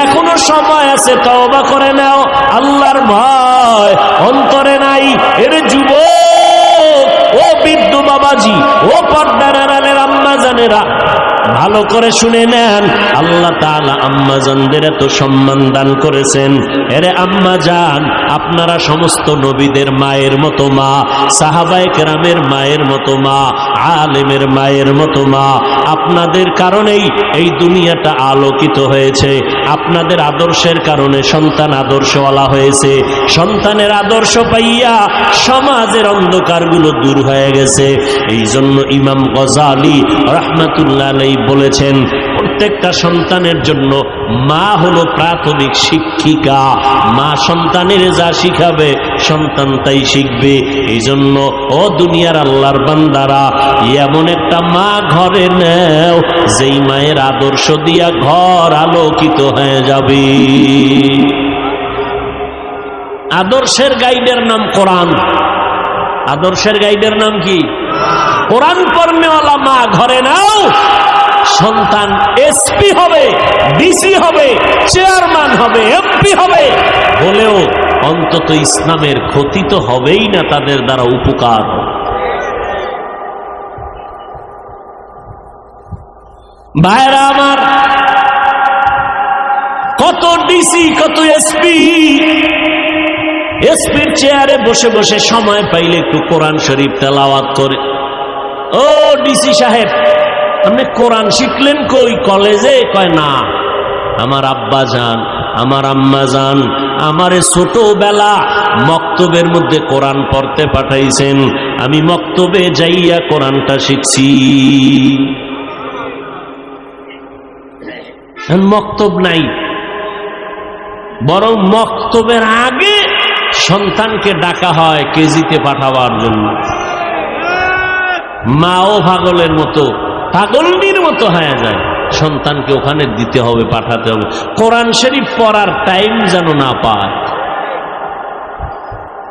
এখনো সময় আছে, তওবা করে নাও। আল্লাহর ভয় অন্তরে নাই। এর যুবক, ও বৃদ্ধ বাবাজি, ও পর্দার আড়ালের আম্মা জানেরা, ভালো করে শুনে নেন, আল্লাহ তাআলা আম্মা জানদের এত সম্মান দান করেছেন। এরে আম্মা জান, আপনারা সমস্ত নবীদের মায়ের মতো মা, সাহাবায়ে কেরামের মায়ের মতো মা, আলেমের মায়ের মতো মা। আপনাদের কারণেই এই দুনিয়াটা আলোকিত হয়েছে, আপনাদের আদর্শের কারণে সন্তান আদর্শওয়ালা হয়েছে, সন্তানের আদর্শ পাইয়া সমাজের অন্ধকারগুলো দূর হয়ে গেছে। এই জন্য ইমাম গজালি রাহমাতুল্লাহ আলাইহি বলেছেন, প্রত্যেকটা সন্তানের জন্য মা হলো প্রাথমিক শিক্ষিকা। মা সন্তানের যা শিখাবে সন্তান তাই শিখবে। এই জন্য ও দুনিয়ার আল্লাহর বান্দারা, এমন একটা মা ঘরে নেও যেই মায়ের আদর্শ দিয়া ঘর আলোকিত হয়ে যাবে। আদর্শের গাইডের নাম কোরআন। আদর্শের গাইডের নাম কি? কোরআন পড়নেওয়ালা মা ঘরে নাও, সন্তান এসপি হবে, ডিসি হবে, চেয়ারম্যান হবে, এমপি হবে, বলেও অন্তত ইসলামের ক্ষতি তো হবেই না, তাদের দ্বারা উপকার। ভাইরা আমার, কত ডিসি, কত এসপি, এসপির চেয়ারে বসে বসে সময় পাইলে একটু কোরআন শরীফ তেলাওয়াত করে। ও ডিসি সাহেব, আপনি কোরআন শিখলেন কই? কলেজে? কয় না, আমার আব্বা জান, আমার আম্মা জান আমারে ছোটবেলা মক্তবের মধ্যে কোরআন পড়তে পাঠাইছেন, আমি মক্তবে যাইয়া কোরআনটা শিখছি। মক্তব নাই, বরং মক্তবের আগে সন্তানকে ডাকা হয় কেজিতে পাঠাবার জন্য। মাও পাগলের মতো, পাগলনির মতো হয়ে যায়, সন্তানকে ওখানে দিতে হবে, পাঠাতে হবে, কোরআন শরীফ পড়ার টাইম যেন না পায়।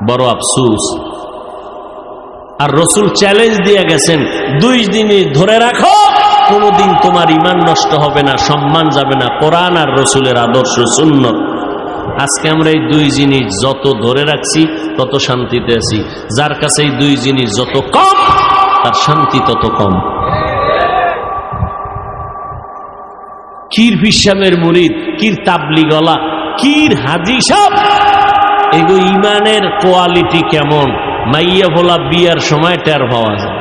বড় আফসোস। আর রসুল চ্যালেঞ্জ দিয়ে গেছেন, 2 দিনে ধরে রাখো, কোনদিন তোমার ঈমান নষ্ট হবে না, সম্মান যাবে না, কোরআন আর রসুলের আদর্শ সুন্নাত। আজকে আমরা এই 2 জিনিস যত ধরে রাখছি তত শান্তিতে আছি। যার কাছে এই 2 জিনিস যত কম, তার শান্তি তত কম। কির পিসামের মুরিদ, কির তাবলিগওয়ালা, কির হাজি সাহেব, এগো ইমানের কোয়ালিটি কেমন মাইয়া ভোলা বিয়ার সময় টের পাওয়া যায়।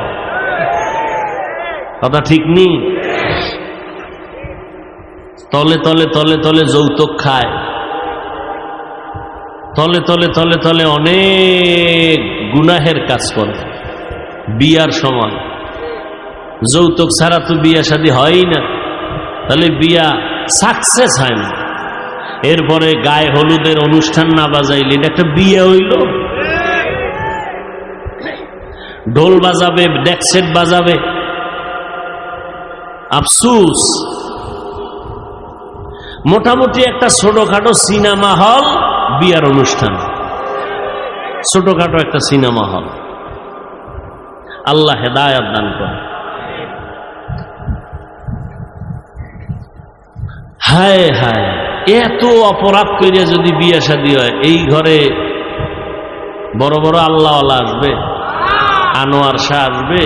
কথা ঠিক নেই? তলে তলে তলে তলে যৌতুক খায়, তলে তলে তলে তলে অনেক গুনাহের কাজ করে। বিয়ার সময় যৌতুক ছাড়া তো বিয়া শাদী হয়ই না, তাহলে বিয়া সাকসেস হয় না। এরপরে গায়ে হলুদের অনুষ্ঠান না বাজাইলে এটা একটা বিয়ে হইল? ঢোল বাজাবে, ডেকসেট বাজাবে, আফসুস। মোটামুটি একটা ছোটখাটো সিনেমা হল বিয়ার অনুষ্ঠান, ছোটখাটো একটা সিনেমা হল। আল্লাহ হেদায়েত দান করে। হায় হায়, এত অপরাধ করিয়া যদি বিয়ে শাদী হয়, এই ঘরে বড় বড় আল্লাহওয়ালা আসবে, আনোয়ার শাহ আসবে?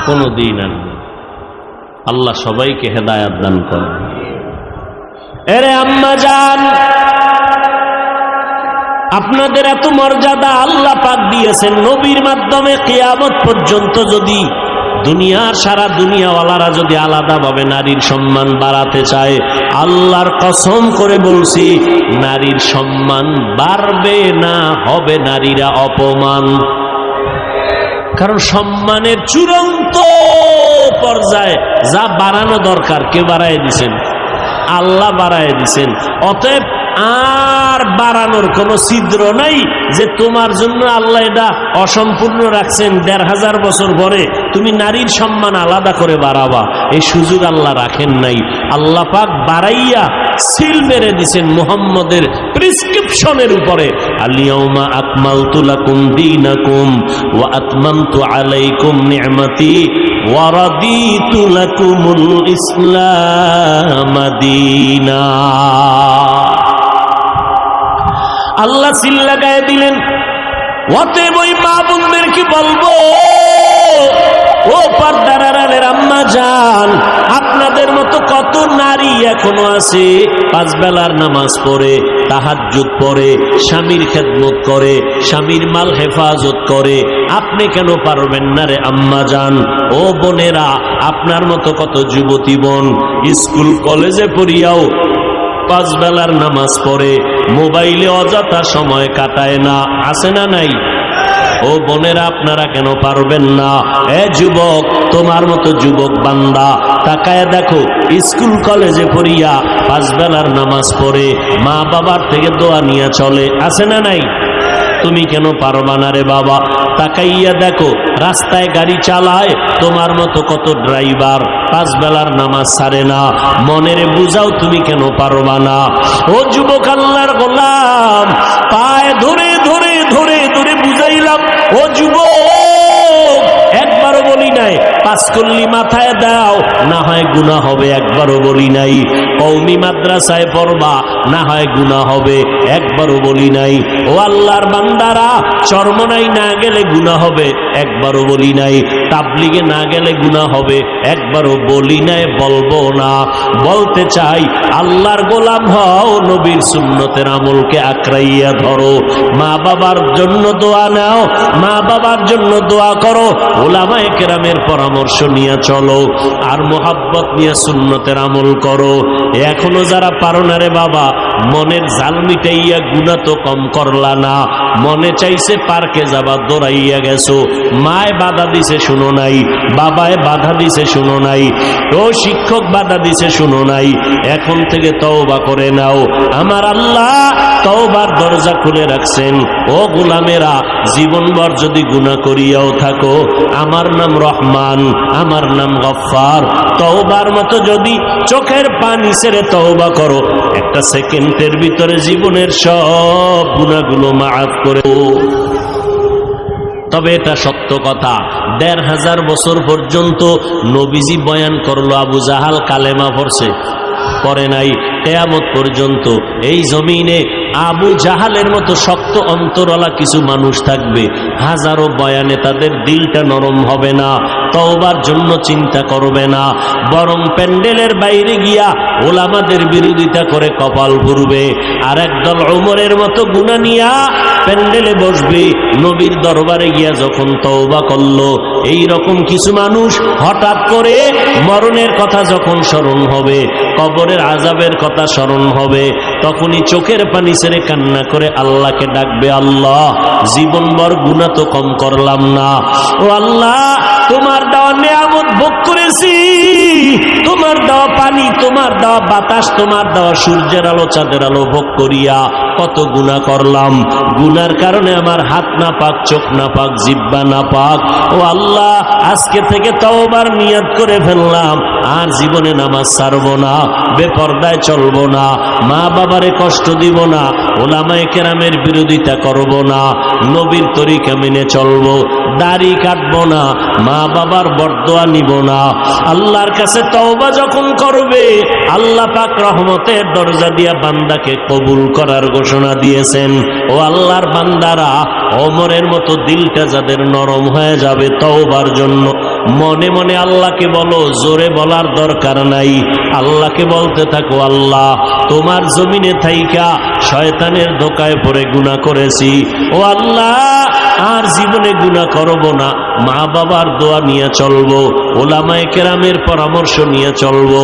কোনদিন আসবে? আল্লাহ সবাইকে হেদায়েত দান করে। এরে আম্মা জান, আপনাদের এত মর্যাদা আল্লাহ পাক দিয়েছেন নবীর মাধ্যমে। কিয়ামত পর্যন্ত যদি দুনিয়ার সারা দুনিয়াওয়ালারা যদি আলাদাভাবে নারীর সম্মান বাড়াতে চায়, আল্লাহর কসম করে বলছি, নারীর সম্মান বাড়বে না, হবে নারীরা অপমান। কারণ সম্মানের চূড়ান্ত পর্যায়ে যা বাড়ানো দরকার কে বাড়ায় দিছেন? আল্লাহ বাড়ায় দিছেন। অতএব আর বাড়ানোর কোন ছিদ্র নাই যে তোমার জন্য আল্লাহ এটা অসম্পূর্ণ রাখছেন, ১৫০০ বছর পরে তুমি নারীর সম্মান আলাদা করে বাড়াবা, এই সুযোগ আল্লাহ রাখেন নাই। আল্লাহ পাক বাড়াইয়া সিল মেরে দিছেন মুহাম্মদের প্রেসক্রিপশনের উপরে, আল-ইয়াউমা আকমালতু লাকুম দীনাকুম ওয়া আতমামতু আলাইকুম নি'মাতি ওয়া রাদিতু লাকুমুল ইসলাম দীনা। আল্লাহ সিল লাগায় দিলেন। অতএব ওই মা বোনদের কি বলবো, ও পর্দার আড়ালের আম্মা জান, আপনাদের মতো কত নারী এখনো আছে 5 বেলার নামাজ পড়ে, তাহাজ্জুদ পড়ে, স্বামীর খেদমত করে, স্বামীর মাল হেফাজত করে। আপনি কেন পারবেন না রে আম্মা জান? ও বোনেরা, আপনার মতো কত যুবতী বোন স্কুল কলেজে পড়িয়াও 5 বেলার নামাজ পড়ে, মোবাইলে অযথা সময় কাটায় না, আছে না নাই? ও বোনেরা, আপনারা কেন পারবেন না? এ যুবক, তোমার মতো যুবক বান্দা তাকায় দেখো, স্কুল কলেজে পড়িয়া 5 বেলার নামাজ পড়ে, মা বাবার থেকে দোয়া নিয়ে চলে, আছে না নাই? তুমি কেন পারবা না রে বাবা? তাকাইয়া দেখো, রাস্তায় গাড়ি চালায় তোমার মতো কত ড্রাইভার 5 বেলার নামাজ ছাড়ে না, মনেরে বুঝাও তুমি কেন পারবা না? ও যুবক, আল্লাহর গোলাম, পায়ে ধরে ধরে ধরে ধরে বুঝাইলাম, ও যুবক, একবারও বলি নাই 5 কল্লি মাথায় দাও, না হয় গুনাহ হবে, একবারও বলি নাই কওমি মাদ্রাসায় পড়বা, না হয় গুনাহ হবে, একবারও বলি নাই ও আল্লাহর বান্দারা চরমনাই না গেলে গুনাহ হবে, একবারও বলি নাই তাবলিগে না গেলে গুনাহ হবে, একবারও বলি নাই, বলবো না। বলতে চাই, আল্লাহর গোলাম হও, নবীর সুন্নতের আমলকে আঁকড়াইয়া ধরো, মা বাবার জন্য দোয়া নাও, মা বাবার জন্য দোয়া করো, উলামায়ে কেরামের পরামর্শ নিয়ে চলো, আর মুহাব্বত নিয়ে সুন্নতের আমল করো। এখনো যারা পারো না রে বাবা, মনের জাল মিটাইয়া গুনাহ তো কম করলা না, মনে চাইছে পার্কে যাবা দৌড়াইয়া গেছো, মায় বাধা দিছে শুনো নাই, বাবায় বাধা দিছে শুনো নাই, ও শিক্ষক বাধা দিছে শুনো নাই, এখন থেকে তওবা করে নাও। আমার আল্লাহ তওবার দরজা খুলে রাখছেন। ও গোলামেরা, জীবনভর যদি গুনাহ করিয়াও থাকো, আমার নাম রহমান, আমার নাম গফফার। তওবার মতো যদি চোখের পানি ছেড়ে তওবা করো, একটা সেকেন্ডের ভিতরে জীবনের সব গুনাহগুলো মাফ করে। তবে এটা সত্য কথা, ১৫০০ বছর পর্যন্ত নবীজি বয়ান করলো, আবু জাহাল কালেমা পড়ছে? পড়ে নাই। কিয়ামত পর্যন্ত এই জমিনে আবু জাহালের মতো শক্ত অন্তরওয়ালা কিছু মানুষ থাকবে, হাজারো বয়ানে তাদের দিলটা নরম হবে না, তওবার জন্য চিন্তা করবে না, বরং প্যান্ডেলের বাইরে গিয়া ওলামাদের বিরোধিতা করে কপাল ভরবে। আর একদল ওমরের মতো গুনাহ নিয়া প্যান্ডেলে বসবে, নবীর দরবারে গিয়া যখন তওবা করলো। এই রকম কিছু মানুষ হঠাৎ করে মরণের কথা যখন স্মরণ হবে, কবরের আযাবের কথা স্মরণ হবে, তখনই চোখের পানি ছেড়ে কান্না করে আল্লাহকে ডাকবে, আল্লাহ জীবনভর গুনাহ তো কম করলাম না, ও আল্লাহ তোমার দেওয়া নিয়ামত ভোগ করেছি, তোমার দেওয়া পানি, তোমার দেওয়া বাতাস, তোমার দেওয়া সূর্যের আলো চাঁদের আলো ভোগ করিয়া কত গুনাহ করলাম, গুনার কারণে আমার হাত না পাক, চোখ না পাক, জিহ্বা না পাক। ও আল্লাহ আজকে থেকে তওবার নিয়ত করে ফেললাম, আর জীবনে নামাজ ছাড়বো না, বেপরদায় চলবো না, মা বাবারে কষ্ট দিব না, ওলামায়ে কেরামের বিরোধিতা করব না, নবীর তরিকা মেনে চলবো, দাড়ি কাটবো না, মা বাবার বরদোয়া নিব না। আল্লাহর কাছে তওবা যখন করবে, আল্লাহ পাক রহমতের দরজা দিয়া বান্দাকে কবুল করার ঘোষণা দিয়েছেন। ও আল্লাহর বান্দারা, ওমরের মতো দিলটা যাদের নরম হয়ে যাবে তওবার জন্য, মনে মনে আল্লাহকে বলো, জোরে বলার দরকার নাই, আল্লাহকে বলতে থাকো, আল্লাহ তোমার জমিনে থাইকা শয়তানের ধোকায় পড়ে গুনাহ করেছি, ও আল্লাহ আর জীবনে গুনাহ করব না, মা বাবার দোয়া নিয়ে চলবো, ওলামায়ে কেরামের পরামর্শ নিয়ে চলবো,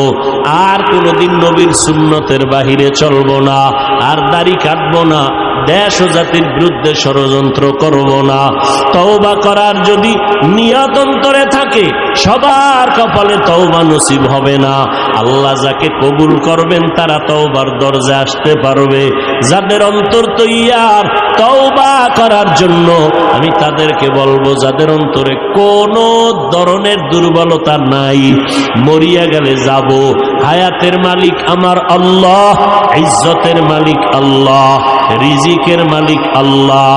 আর কোনোদিন নবীর সুন্নতের বাহিরে চলবো না, আর দাড়ি কাটবো না, দেশ ও জাতির বিরুদ্ধে ষড়যন্ত্র করব না। তওবা করার যদি নিয়ত অন্তরে থাকে, সবার কপালে তওবা নসিব হবে না। আল্লাহ যাকে কবুল করবেন তারা তওবার দরজা আসতে পারবে। যাদের অন্তর তৈয়ার তওবা করার জন্য, আমি তাদেরকে বলবো, যাদের অন্তরে কোনো ধরনের দুর্বলতা নাই, মরিয়া গেলে যাব, হায়াতের মালিক আমার আল্লাহ, ইজ্জতের মালিক আল্লাহ, রিজিকের মালিক আল্লাহ,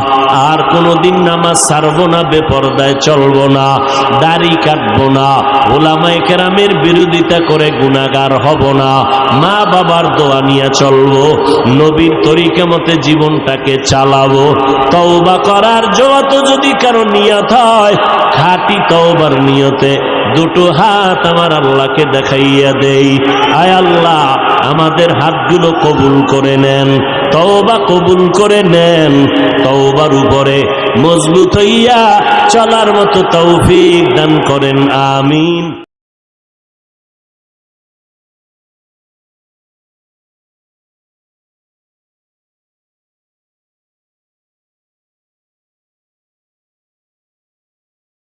আর কোনোদিন নামাজ ছাড়বো না, বেপরদায় চলবো না, দাড়ি কাটবো না, ওলামায়ে কেরামের বিরোধিতা করে গুনাহগার হব না, মা বাবার দোয়া নিয়ে চলবো, নবীর তরিকা মতে জীবনটাকে চালাবো। তওবা করার যত যদি কারো নিয়ত হয়, খাঁটি তওবার নিয়তে দুটো হাত আমার আল্লাহকে দেখাইয়া দেই, আয় আল্লাহ আমাদের হাতগুলো কবুল করে নেন, তওবা কবুল করে নেন, তওবার উপরে মজবুত হইয়া চলার মতো তৌফিক দান করেন, আমিন।